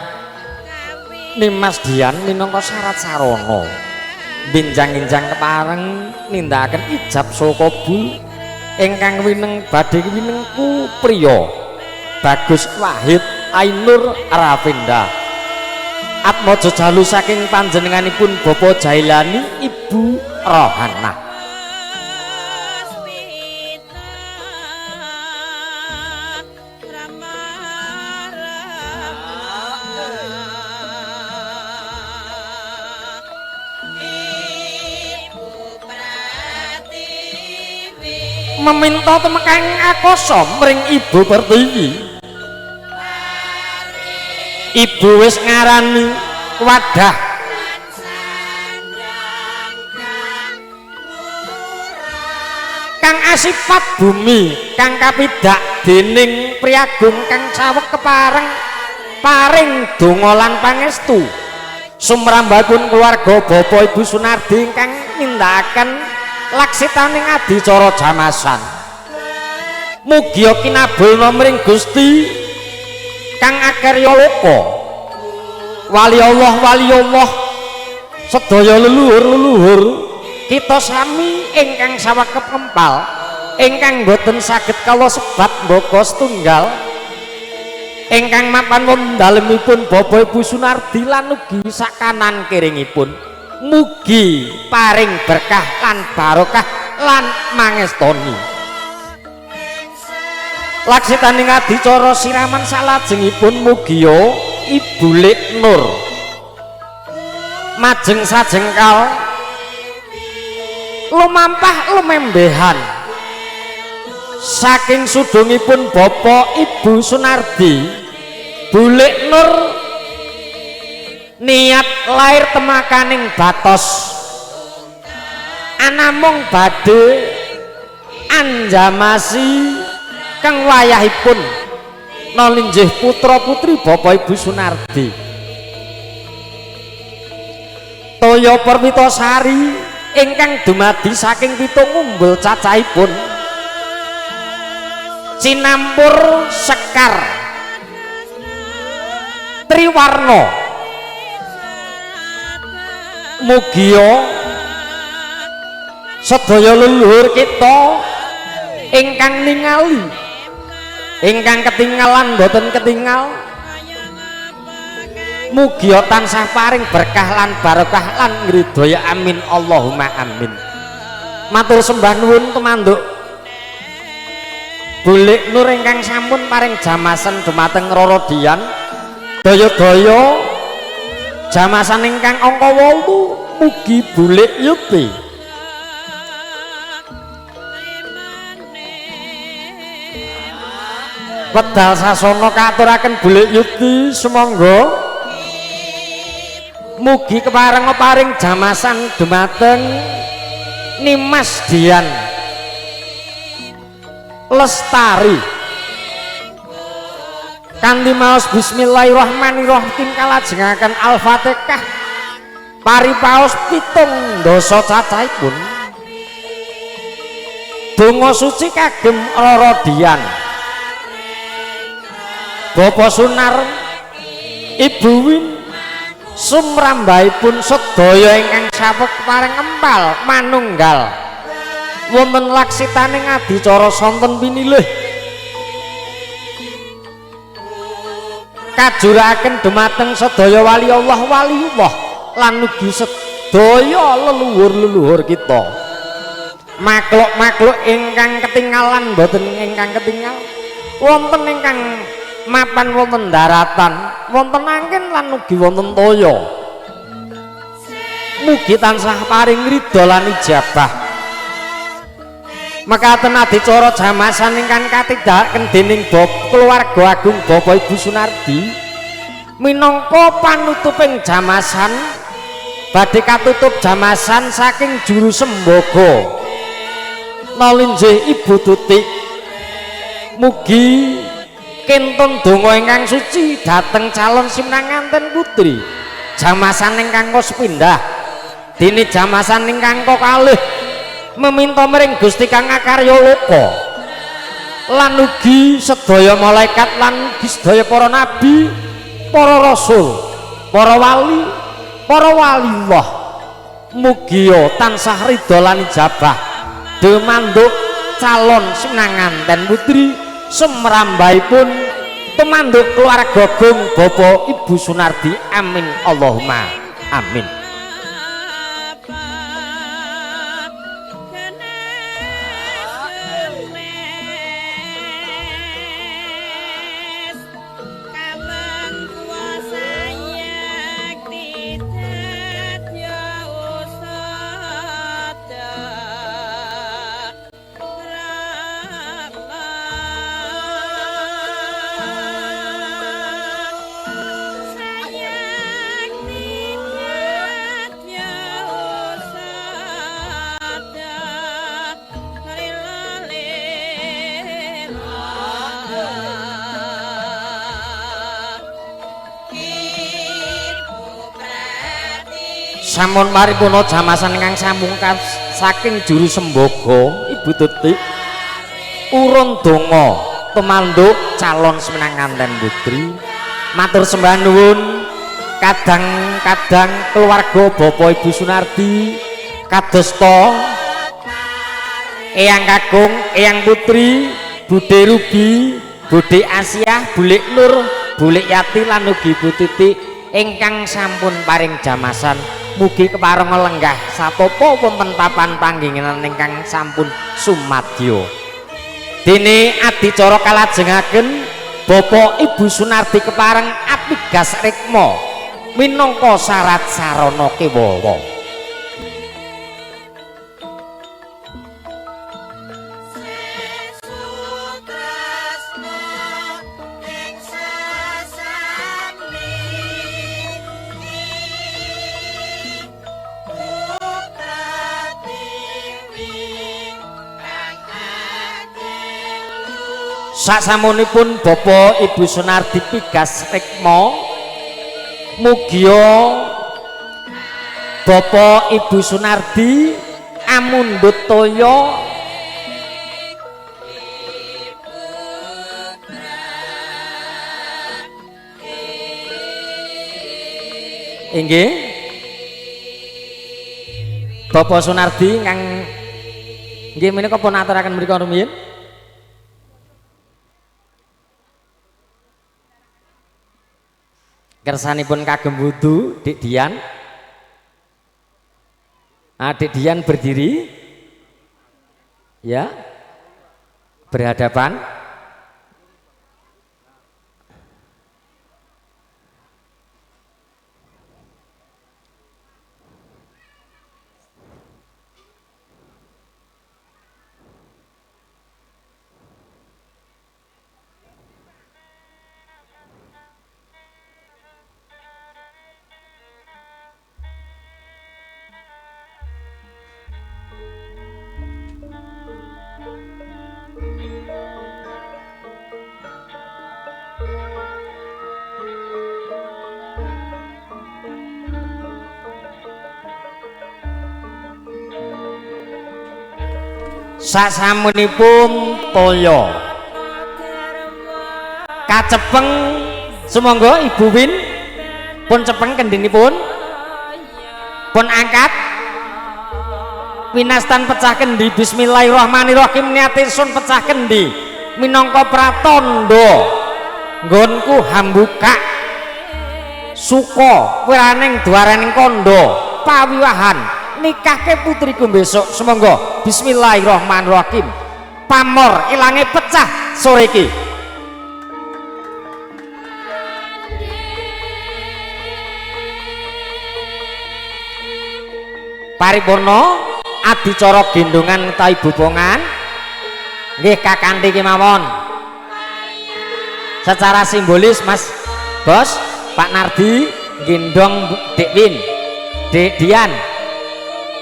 A: Nimas Dian minangka syarat sarana benjang-enjang kepareng nindakaken ijab saha kabul ingkang wineng badhe winengku priya Bagus Wahid Ainur Ravinda Atmaja jalu saking panjenenganipun Bapak Jailani Ibu Rohana. Meminta temekang akasa mring Ibu Pertiwi. Ibu wis ngarani wadah kang asipat bumi kang kapidak dening Priagung kang saweg kepareng paring donga lan pangestu sumrambahipun keluarga Bapak Ibu Sunardi ingkang nindakaken laksitaning adicara jamasan. Mugi kinabulna mring Gusti Kang Akarya Loka wali Allah sedaya leluhur kita sami ingkang sawekep kempal ingkang boten saged kala sebat mbaka setunggal ingkang mapan wondalemipun Bapak Ibu Sunardi lan ugi sakanan kiringipun mugi paring berkah lan barokah lan mangestoni laksitaning adicara siraman salajengipun mugia Ibu Lik Nur majeng sajengkal lumampah lumembehan saking sudungipun Bapak Ibu Sunardi Bu Lik Nur niat lair temakaning batos anamung badhe anjamasi kang wayahipun nolinjih putra putri Bapak Ibu Sunardi toya Perwitasari ingkang dumadi saking pitung umbul cacahipun cinampur sekar triwarna mugia sedaya leluhur kita ingkang ningali ingkang ketinggalan boten ketinggal mugi tansah paring berkah lan barokah lan ngridaya amin Allahumma amin. Matur sembah nuwun tumanduk Bulik Nur ingkang sampun paring jamasan dumateng Roro Dian daya-daya jamasan ingkang angka 8 mugi Bulik Yuti wedal sasana katuraken Bulik Yuti sumangga mugi kepareng paring jamasan dumateng Nimas Dian Lestari kanthi maos bismillahirrahmanirrahim kalajengaken Al-Fatihah paripaos 7 dasa cacahipun donga suci kagem Roro Dian Bapak Sunar Ibu Win sumrambahipun sedaya ingkang sapek paring empal manunggal wonten laksitaning adicara sonten pinilih kajuraken dumateng sedaya wali Allah waliullah lan ugi sedaya leluhur-leluhur kita makhluk-makhluk ingkang ketinggalan boten ingkang ketinggal wonten ingkang mapan wonten daratan wonten angin lan ugi wonten toya mugi tansah paring ridho lan ijabah mekaten adicara jamasan ingkang katindakaken dening keluarga agung Bapak Ibu Sunardi minangka panutuping jamasan badhe katutup jamasan saking juru sembogo nalinjih Ibu Tutik mugi kentun donga ingkang suci dhateng calon simnanganten putri jamasan ingkang kos pindah dene jamasan ingkang kalih meminta mring Gusti Kang Akarya Loka lan ugi sedaya malaikat lan ugi sedaya para nabi para rasul para waliullah mugi tansah ridho lan ijabah demanduk calon sinanganten putri semrambahipun temanduk keluarga agung Bapak Ibu Sunardi amin Allahumma amin. Sampun paripurna jamasan ingkang samungkas saking juru sembogo Ibu Tutik urun donga tumanduk calon semenanganten putri matur sembah nuwun kadang-kadang keluarga Bapak Ibu Sunardi kadosta Eyang Kakung Eyang Putri Bude Rubi Bude Asia Bulik Nur Bulik Yati lan ugi Ibu Tutik ingkang sampun paring jamasan mugi kepareng lenggah satapa wonten papan panggenan ingkang sampun sumadya dene adicara kalajengaken Bapak Ibu Sunardi kepareng apigas rikma minangka syarat sarana kewawa sasamunipun Bapak Ibu Sunardi pigas rikma mugia Bapak Ibu Sunardi amundhut toya inggih Bapak Sunardi kang nggih menika pun aturaken mriku rumiyin Kersanipun kagem wudu, Dik Dian. Dik Dian berdiri. Ya. Berhadapan. Sasamunipun toya kacepeng sumangga Ibu Win pun cepeng kendhinipun pun angkat winastan pecah kendi. Bismillahirrahmanirrahim. Niate sun pecah kendi minangka pratandha nggonku hambuka suka wiraning dwaraning kandha pawiwahan nikahke putriku besok. Semoga bismillahirrahmanirrahim. Pamor ilange pecah sore iki. Paripurna adicara gendongan utawi bubongan nggih kakanthi kemawon. Secara simbolis Mas Bos Pak Nardi gendong Dik Win, Dik Dian.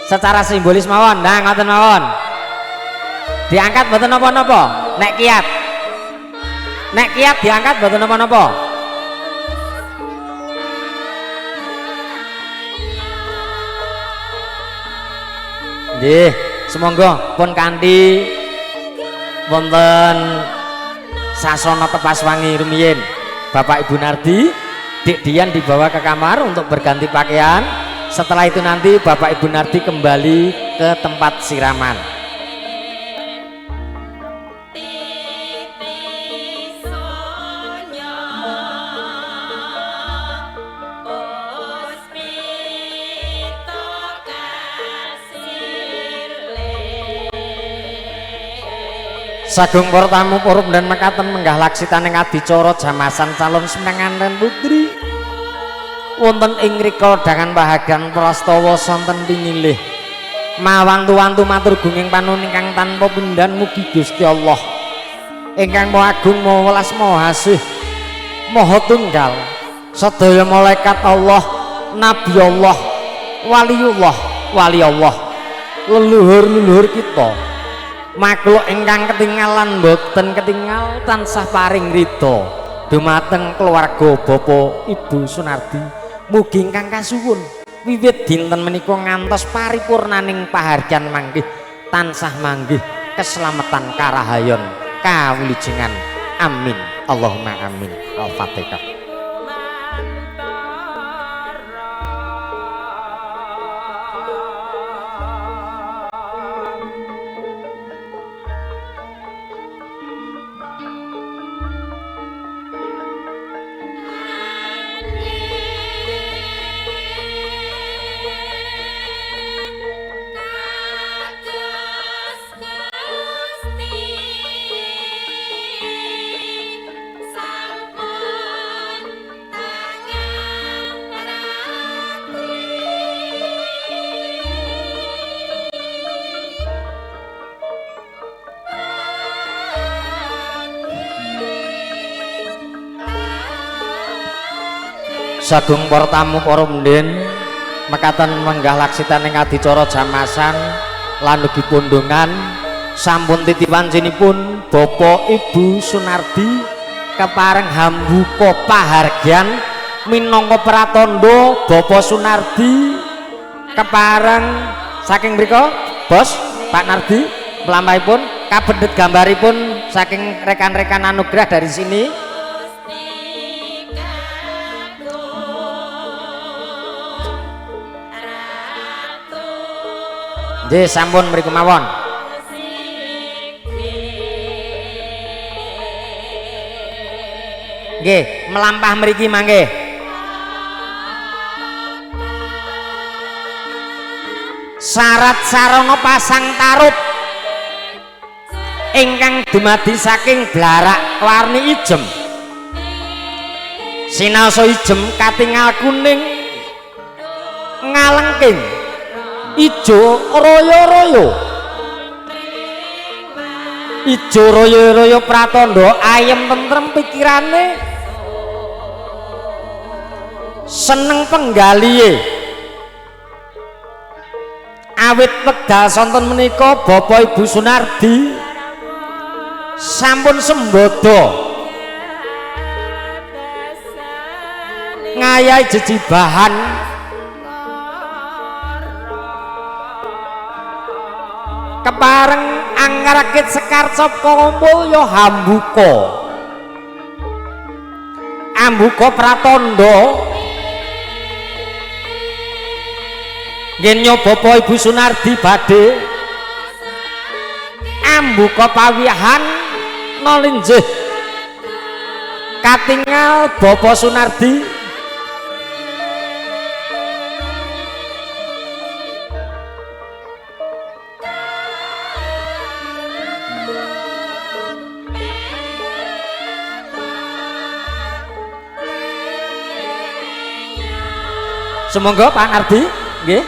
A: Secara simbolis mawon, nah ngoten mawon. Diangkat mboten napa-napa. Nek kiat diangkat mboten napa-napa. Nggih, semonggo pun kanthi wonten sasana tepas wangi rumiyin. Bapak Ibu Nardi, Dik Dian dibawa ke kamar untuk berganti pakaian. Setelah itu nanti Bapak Ibu Nardi kembali ke tempat siraman. Sagung para tamu purup dan mekaten menggah laksitaning adicara jamasan calon semenangan putri. Wonten ing rika dangan bahagian prastawa sonten pinilih mawantu-wantu matur gunging panuwun ingkang tanpa pendan mugi Gusti Allah ingkang Maha Agung Maha Welas Maha Asih Maha Tunggal sedaya malaikat Allah, Nabi Allah, Waliullah, Wali Allah, leluhur-leluhur kita, makhluk ingkang ketinggalan boten ketinggal tansah paring rida dumateng keluarga Bapak Ibu Sunardi. Mugi ingkang kasuwun wiwit dinten menika ngantos paripurnaning pahargyan manggih tansah manggih keselamatan karahayon kawilujengan. Amin. Allahumma amin. Al-Fatihah. Sagung para tamu para mendhen mekaten menggah laksitaning adicara jamasan lan ugi pundhungan sampun titiwancinipun Bapak Ibu Sunardi kepareng hambuka pahargyan minangka pratandha Bapak Sunardi kepareng saking mriku Bos Pak Nardi mlampahipun kabendhet gambaripun saking rekan-rekan anugerah dari sini. Nggih sampun mriku mawon. Nggih, melampah mriki mangke. syarat sarana pasang tarub ingkang dumadi saking blarak warni ijem sinaosa ijem katingal kuning ngalengking ijo royo-royo ijo royo-royo pratandha ayem tentrem pikirane seneng penggalihe awit wekdal sonten menika Bapak Ibu Sunardi sampun sembodo ngayahi jejibahan kepareng angrakit sekarca kumpul ya ambuka pratandha nggih nyoba Bapak Ibu Sunardi badhe ambuka pawiyahan nolinjih katingal Bapak Sunardi semoga Pak Nardi nggih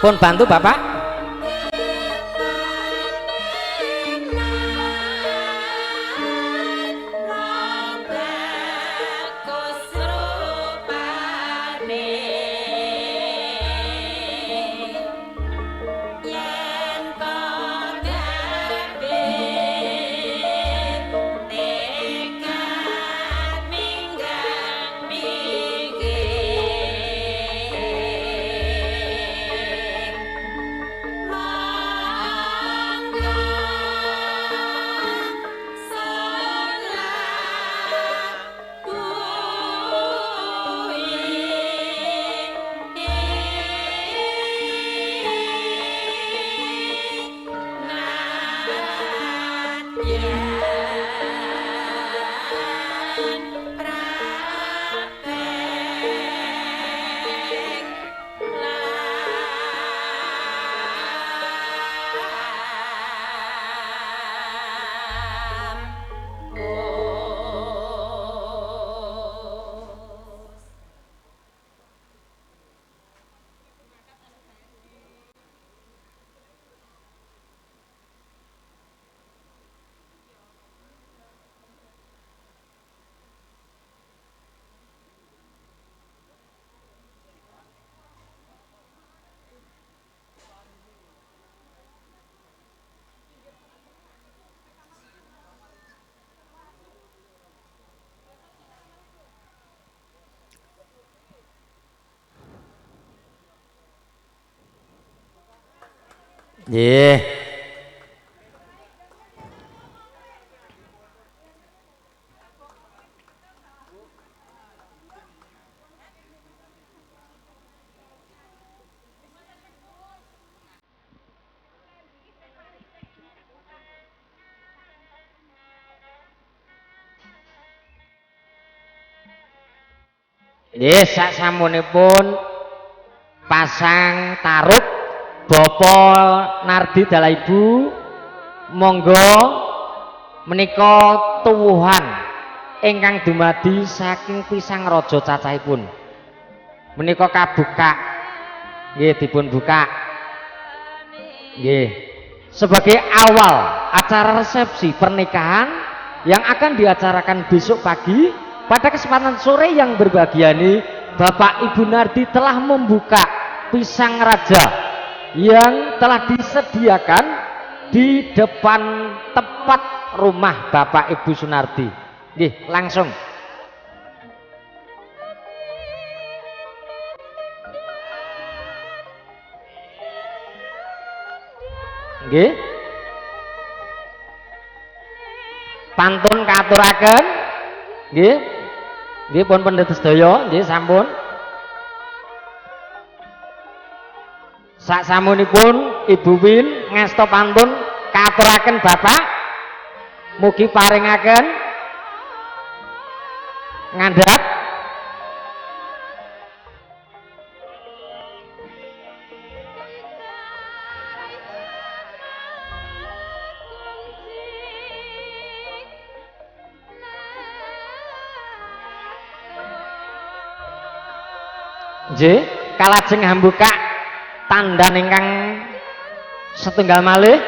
A: pun bantu Bapak. Nggih. Nggih, sasampunipun pasang tarub Bapak Nardi dalah Ibu monggo menika tuwuhan ingkang dumadi saking pisang raja cacahipun menika kabuka nggih dipun buka nggih sebagai awal acara resepsi pernikahan yang akan diacarakan besok pagi pada kesempatan sore yang berbahagia ini Bapak Ibu Nardi telah membuka pisang raja yang telah disediakan di depan tepat rumah Bapak Ibu Sunardi. Nggih, langsung. Nggih. Pantun katuraken. Nggih. Nggih pun pendhet sedaya, nggih sampun. Saksamunipun Ibu Win ngasta pantun katuraken Bapak mugi paringaken ngandhap Nggih, kalajeng mbuka tandan ingkang setunggal malih.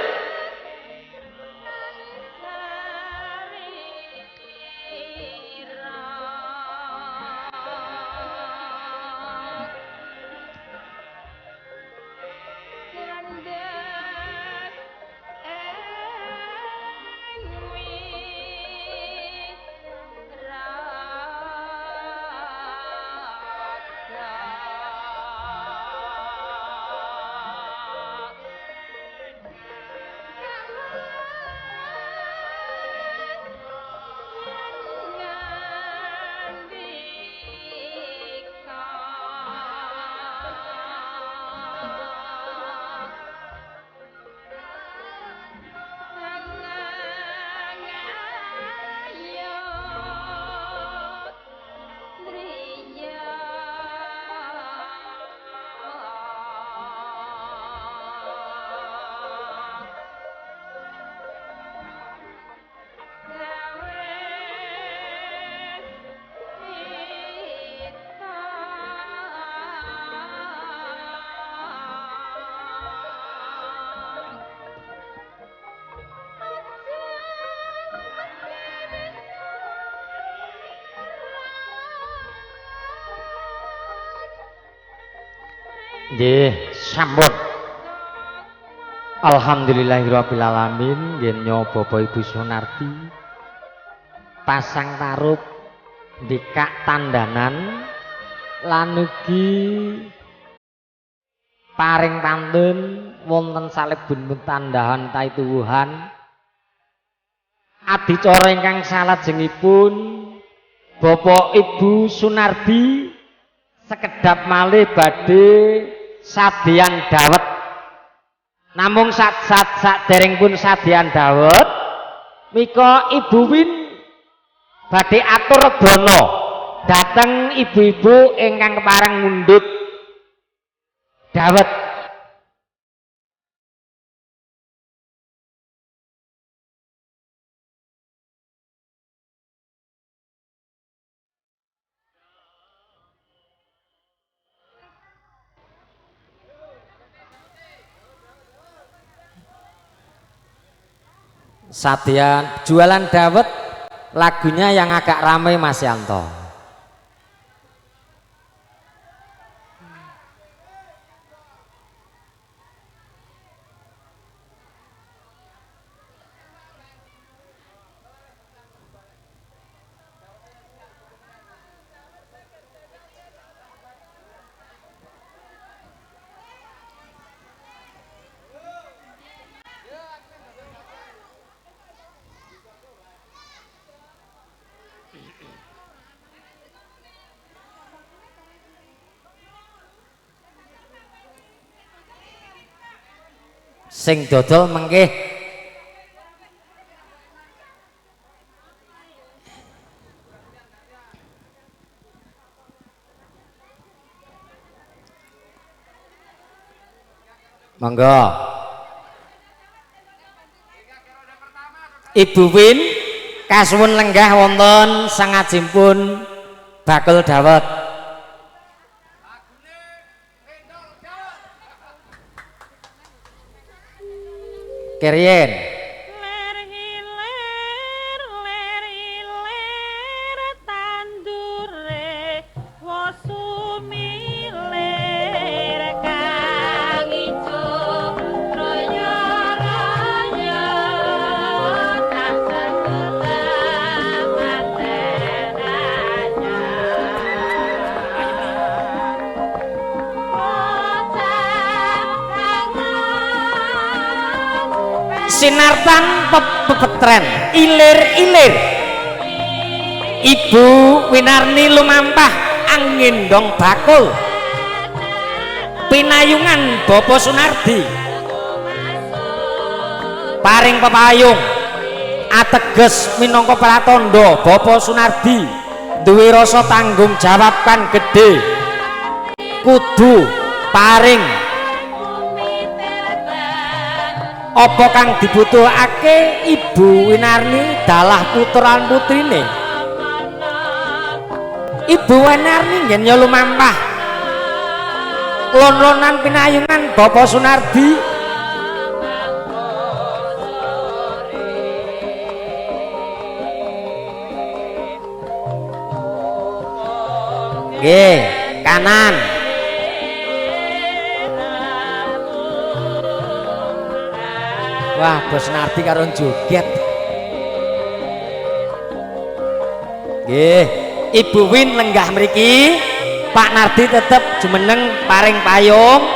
A: Nggih, sampun. Alhamdulillahirabbil alamin, nggih nyoba Bapak Ibu Sunarti pasang tarup dikak tandanan lan ugi paring pantun wonten salebetipun tandahan taituwuhan adicara ingkang salajengipun Bapak Ibu Sunardi sekedap malih badhe sadyan dawet. Namung saderengipun sadyan dawet mika Ibu Win badhe atur dana dhateng ibu-ibu ingkang kepareng ngundhut dawet. Sadyan jualan dawet, lagunya yang agak ramai Mas Yanto. Sing dodol mengke monggo Ibu Win kasuwun lenggah wonten sangajipun bakul dawet. Kerien
B: ler hiler tandure wasumi ler kang ijo royo royo tak sebelah matenanya
A: sinartan pepetren ilir-ilir Ibu Winarni lumampah angin dong bakul pinayungan Bapak Sunardi paring pepayung ateges minangka pratandha Bapak Sunardi duwe rasa tanggung jawab kan gedhe kudu paring apa kang dibutuhake Ibu Winarni dalah puteran putrine. Ibu Winarni nggih lumampah lon-lonan pinayungan Bapak Sunardi. Nggih, kanan. Wah, Bos Nardi karo joget. Nggih, Ibu Win lenggah mriki. Pak Nardi tetep jumeneng paring payung.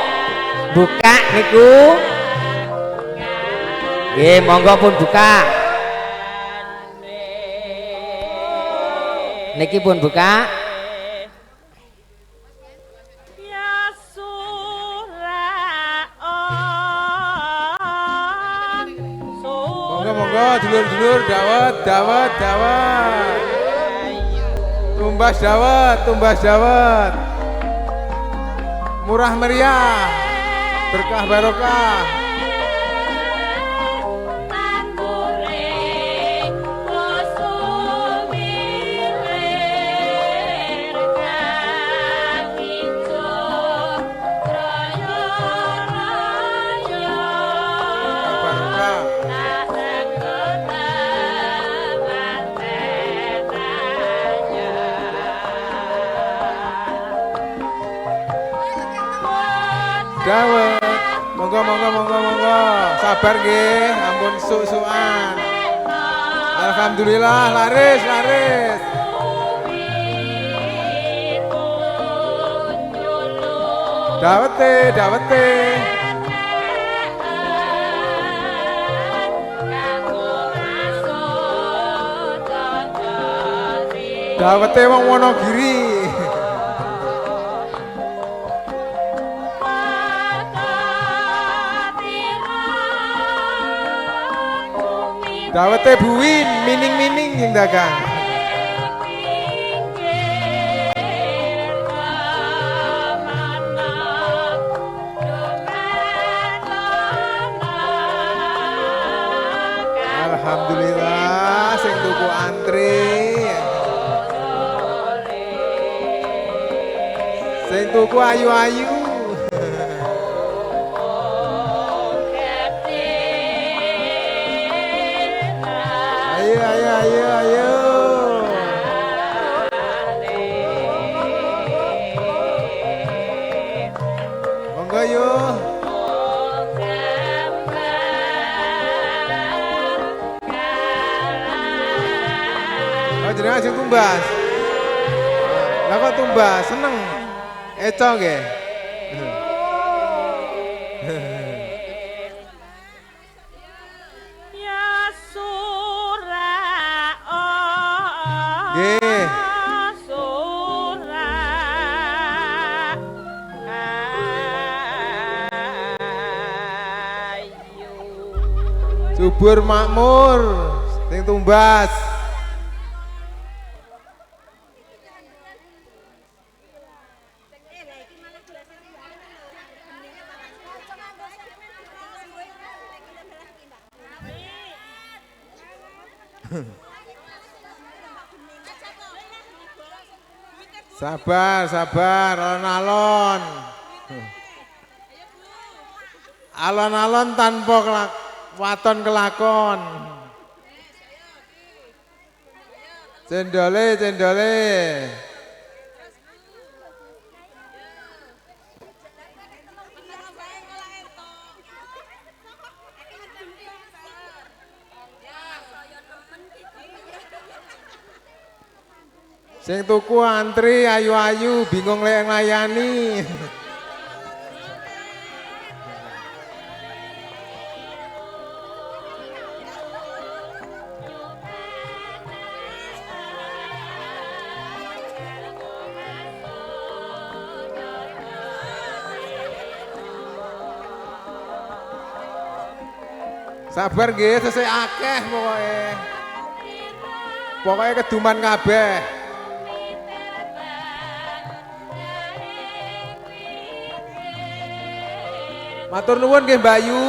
A: Buka niku. Nggih, monggo pun buka. Niki pun buka.
D: Monggo dulur-dulur dawet. Tumbas dawet. Murah meriah. Berkah barokah. Dawet, monggo. Sabar nggih, ampun suk-sukan. Alhamdulillah laris. Dawete. Dawete wong Wonogiri. Dawete buin, mining yang dagang. Alhamdulillah, sing tuku antri. Sing tuku ayu-ayu. Ayo. Monggo yuk. Oh jenengan sing tumbas. Lah kok tumbas seneng. Eco nggih. Subur makmur, sing tumbas. Sabar, alon-alon. Alon-alon tanpa waton kelakon. Cendole. Sing tuku antri ayu-ayu bingung lek nglayani. Sabar nggih, sesuk akeh pokoke. Pokoke keduman kabeh. Matur nuwun nggih Mbak Yu.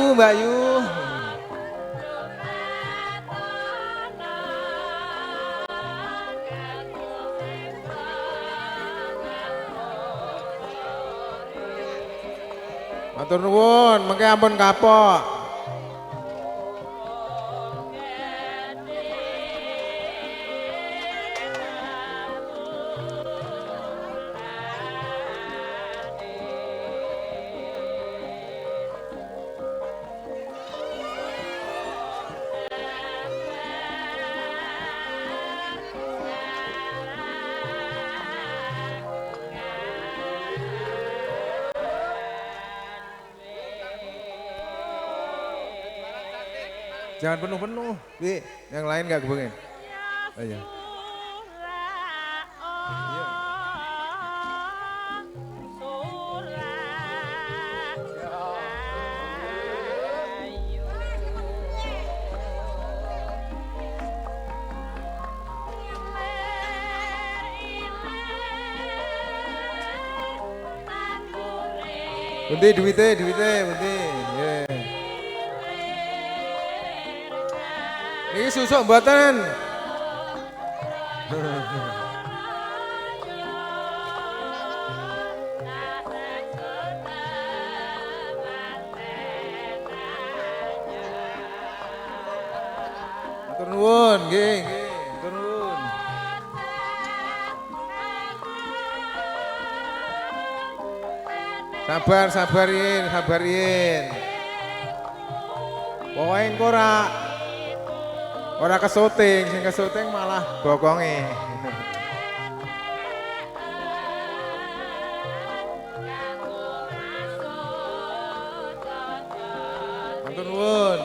D: Matur nuwun, mengke ampun kapok. Jangan penuh-penuh, Bi. Yang lain nggak kebungin. Oh, iya. Bunti duwite, bunti. Yeah. Ini susuk mboten. Matur nuwun, nggih, matur nuwun. Sabar yin. Pokoke engko ora kesuting, sing kesuting malah bokonge. Matur nuwun.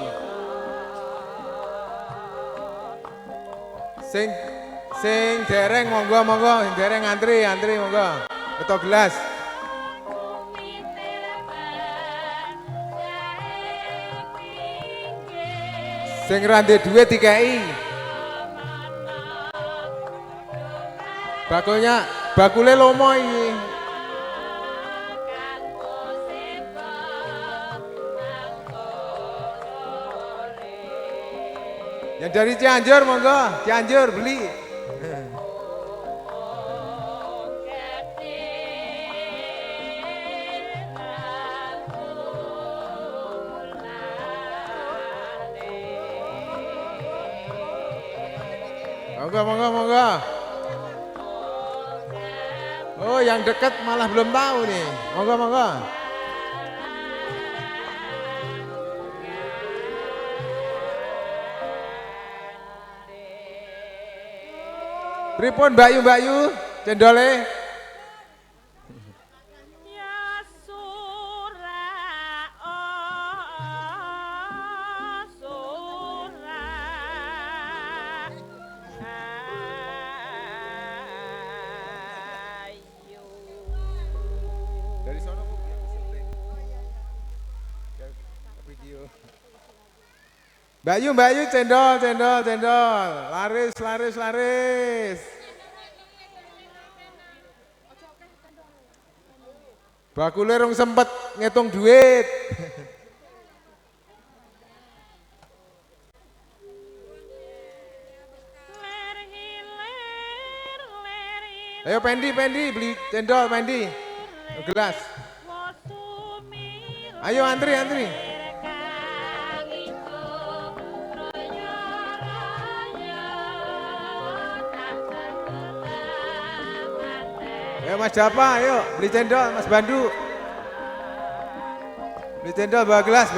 D: Sing dereng monggo, sing dereng antri monggo. Beto gelas. Sing randhe duit dikei. Bakule lomo iki. Yang dari Cianjur monggo, Cianjur beli. Monggo. Oh, yang dekat malah belum tahu nih. Monggo. Pripun Mbak Yu, cendole? Dari sana Bu, syuting. Video. Mbak Yu cendol. Laris. Bakule rong sempet ngitung duit. Ayo Pendi beli cendol Pendi. Gelas. Ayo antri. Ayo Mas Japa, ayo beli cendol Mas Bandu. Beli cendol bawa gelas.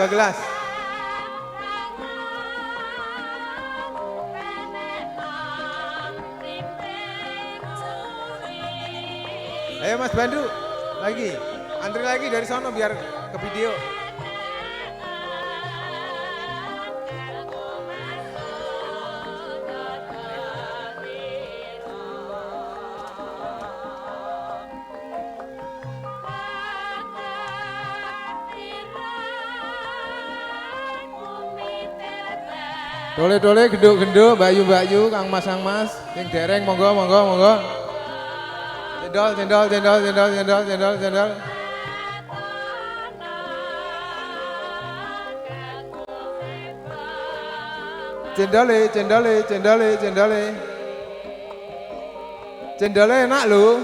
D: Ayo Mas Bandu, antri lagi dari sana biar ke video. Dole gendo, Mbak Yu, Kang Mas, sing dereng monggo. Cendol. Cendolnya enak loh,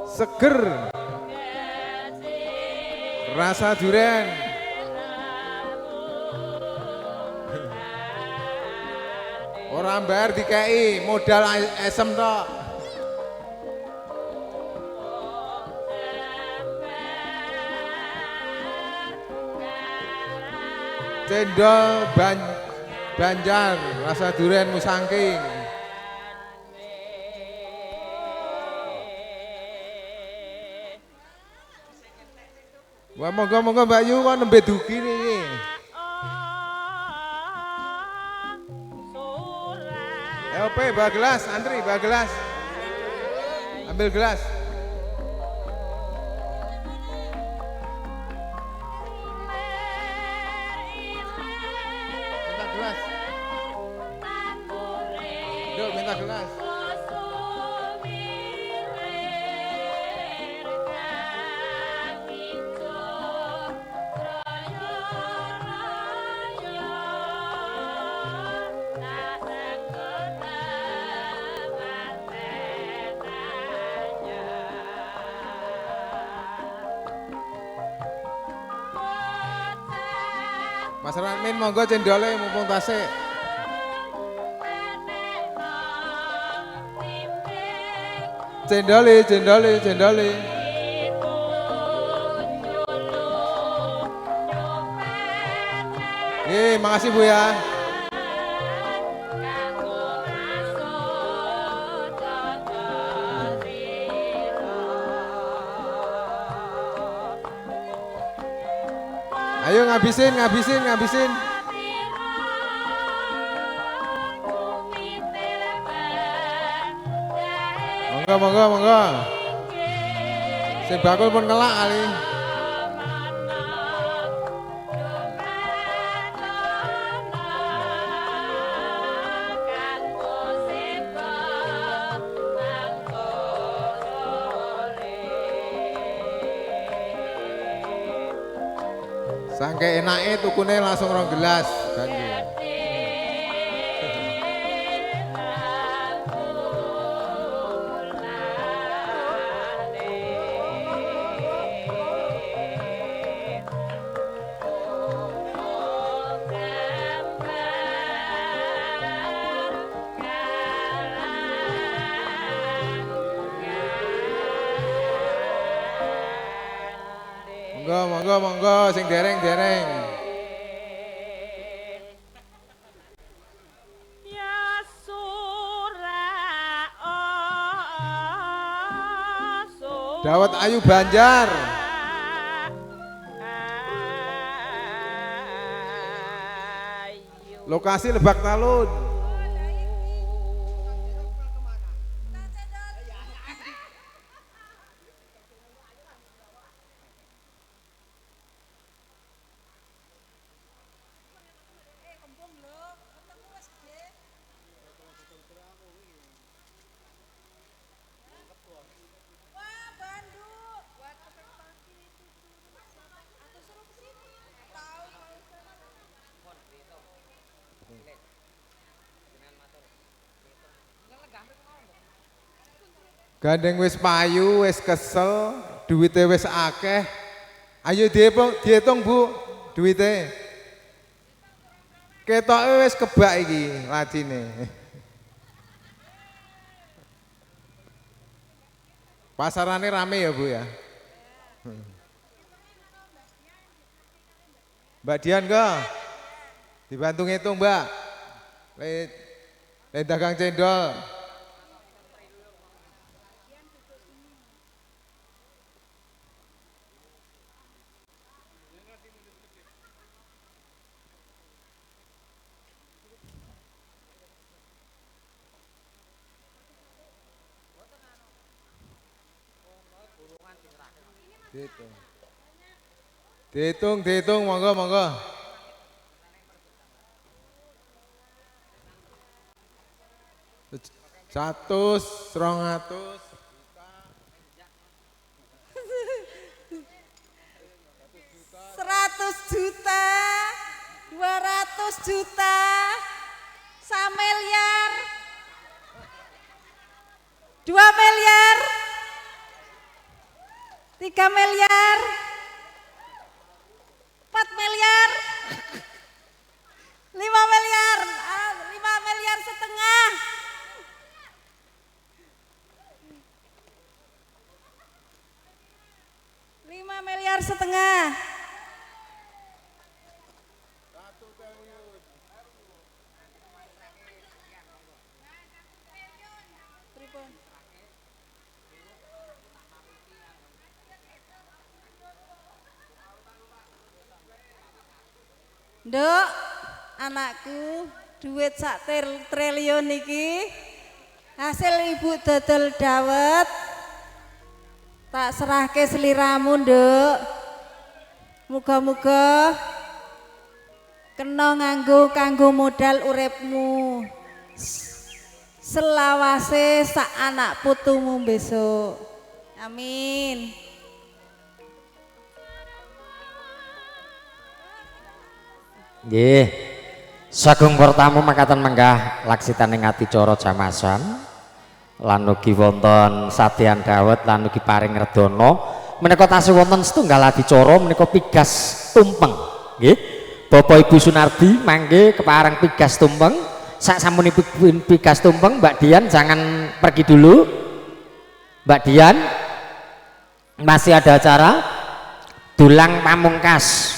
D: seger. Rasa duren. Orang bayar dikei modal esem tok. Cendol Banjar, rasa duren musangking. Wah monggo Mbak Yu kok nembe dugi niki. Ope, bawa gelas, antri, bawa gelas. Ambil gelas. Minta gelas. Duk, minta gelas. Mas Ramin monggo cendole mumpung tasik. Cendole. Makasih Bu ya. Ayo ngabisin. Monggo. Sing bakul pun ngelak kali. Sangke enake tukune langsung 2 gelas kan. Monggo sing dereng.
B: Ya
D: Dawet Ayu Banjar. Lokasi Lebak Talun. Gandeng wis payu, wis kesel, duwite wis akeh. Ayo dihitung Bu, duwite. Ketoke wis kebak iki lajine. Pasarane rame ya Bu ya. Mbak Dian kok dibantu ngitung Mbak. Le dagang cendol. Dihitung, monggo. 100, 200.
E: 100 juta, 200 juta, 1 miliar, 2 miliar, 3 miliar, Nduk, anakku, duit sak triliun iki hasil ibu dodol dawet tak serahke seliramu, Nduk. Muga-muga kena kanggo modal uripmu selawase sak anak putumu besok. Amin.
A: Nggih. Sagung pertamu makaten menggah laksitaning adicara jamasan lan ugi wonten sadean dawet lan ugi paring redana menika tasih wonten setunggal adicara menika pigas tumpeng nggih. Bapak Ibu Sunardi mangke kepareng pigas tumpeng. Sak sampunipun pigas tumpeng Mbak Dian jangan pergi dulu. Mbak Dian masih ada acara dulang pamungkas.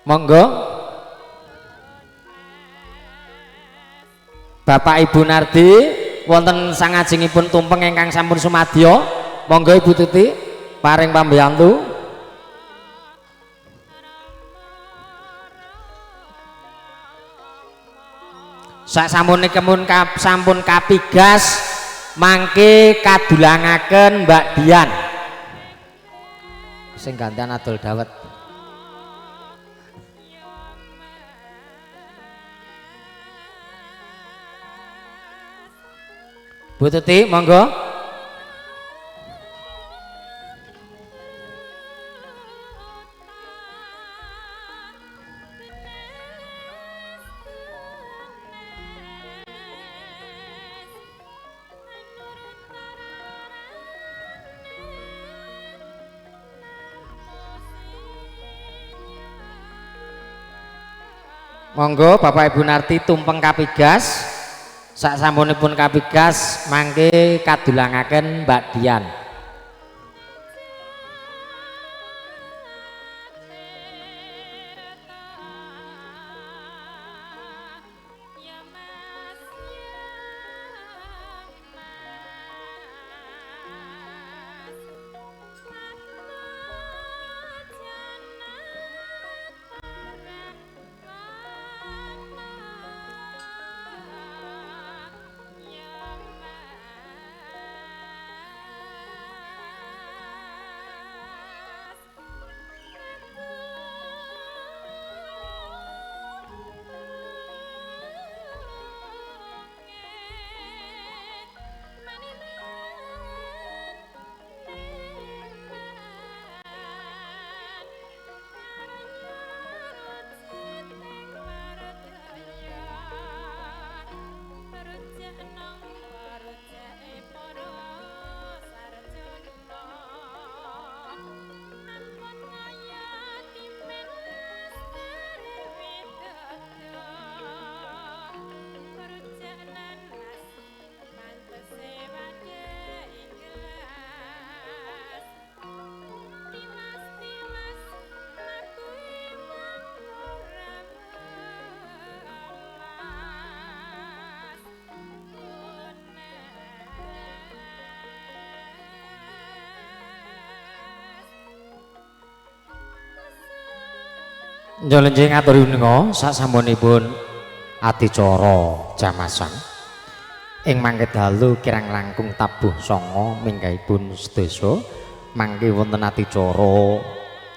A: Monggo Bapak Ibu Nardi wonten sangajengipun tumpeng ingkang sampun sumadya, monggo Ibu Tuti paring pambiyantu. Sak sampun kapigas mangke kadulangaken Mbak Dian sing gantian adol dawet. Bu Tuti monggo. Monggo Bapak Ibu Narti tumpeng kapigas. Sak sampunipun kapigas mangke kadulangaken Mbak Dian. Njolenjing ngaturi menika sasampunipun adicara jamasan ing mangke dalu kirang langkung tabuh sanga minggahipun sedasa mangke wonten adicara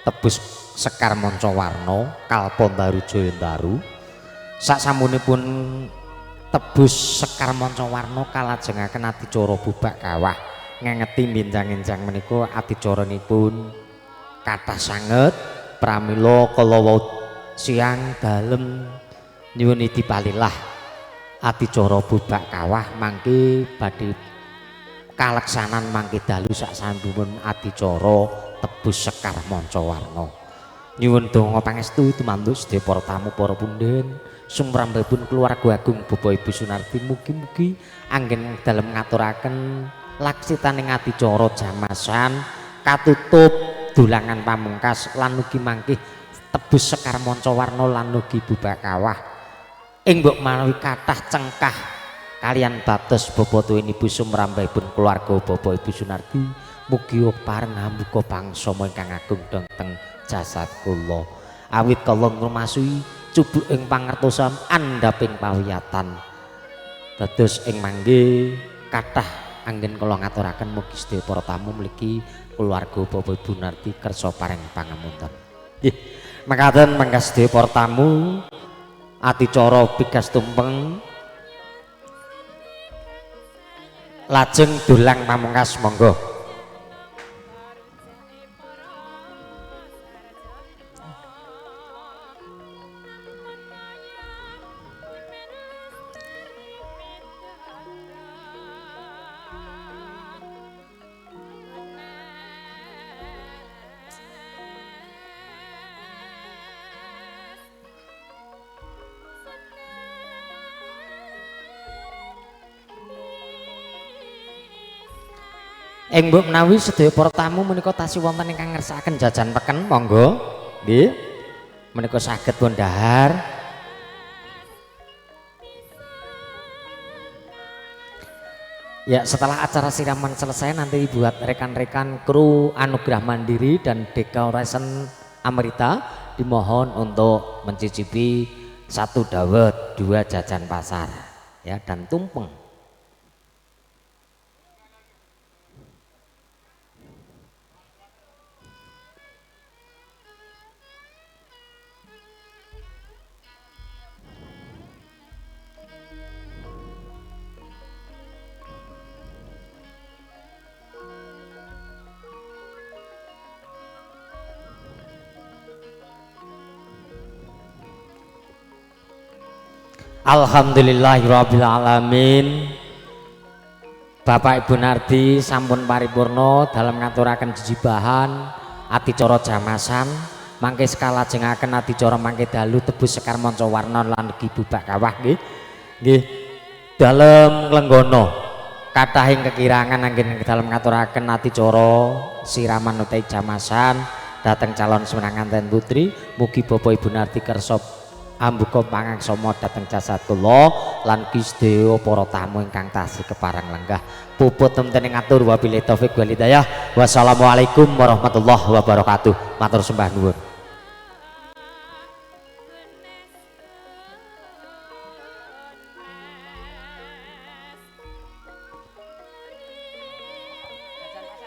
A: tebus Sekar Mancawarna Kalpandaru Jayandaru. Sasampunipun tebus Sekar Mancawarna kalajengaken adicara bubak kawah ngengeti benjang-enjang menika adicaranipun kathah sanget pramila kala wau siang dalem nyuwun dipalilah adicara bubak kawah mangke badhe kaleksanan mangke dalu sasampunipun adicara tebus Sekar Mancawarna. Nyuwun donga pangestu tumantu sedaya para tamu para punden sumrambahipun keluarga agung Bapak Ibu Sunarti mugi-mugi anggen dalem ngaturaken laksitaning adicara jamasan katutup dulangan pamungkas lan ugi mangke tebus Sekar Mancawarna lan ugi Bubakawah ing mbok manawi kathah cengkah kalian dados Bapak tuwin Ibu sumrambahipun keluarga Bapak Ibu Sunardi mugi pareng ngamuka pangsama ingkang agung dhateng jasad kula awit kala ngrumasui cubuk ing pangertosan andhaping pawiyatan dados ing mangke kathah anggen kula ngaturaken mugi sedaya para tamu mligi keluarga Bapak Ibu Nardi kersa paring pangapunten. Nggih, mekaten mangga sedaya para tamu adicara bigas tumpeng lajeng dolang pamungkas monggo. Ing mbok menawi sedaya para tamu menika tasih wonten ingkang ngersakaken jajan peken monggo nggih menika saged pun dhahar ya setelah acara siraman selesai nanti buat rekan-rekan kru Anugerah Mandiri dan Decoration Amrita dimohon untuk mencicipi 1 dawet 2 jajan pasar ya dan tumpeng. Alhamdulillahirabbil alamin. Bapak Ibu Nardi sampun paripurna dalam ngaturaken jejibahan adicara jamasan mangke sekalajengaken adicara mangke dalu tebus Sekar Mancawarna lan ugi Bubakawah nggih. Nggih. Dalem nglenggana kathahing kekirangan anggen dalem ngaturaken adicara siraman utawi jamasan dhateng calon semenangan putri mugi Bapak Ibu Nardi kersa ambuka pangaksama dhateng jasad kula lan sedaya para tamu ingkang tasih kepareng lenggah puput temten ngatur wabillahi taufik wal hidayah wassalamualaikum warahmatullahi wabarakatuh matur sembah nuwun.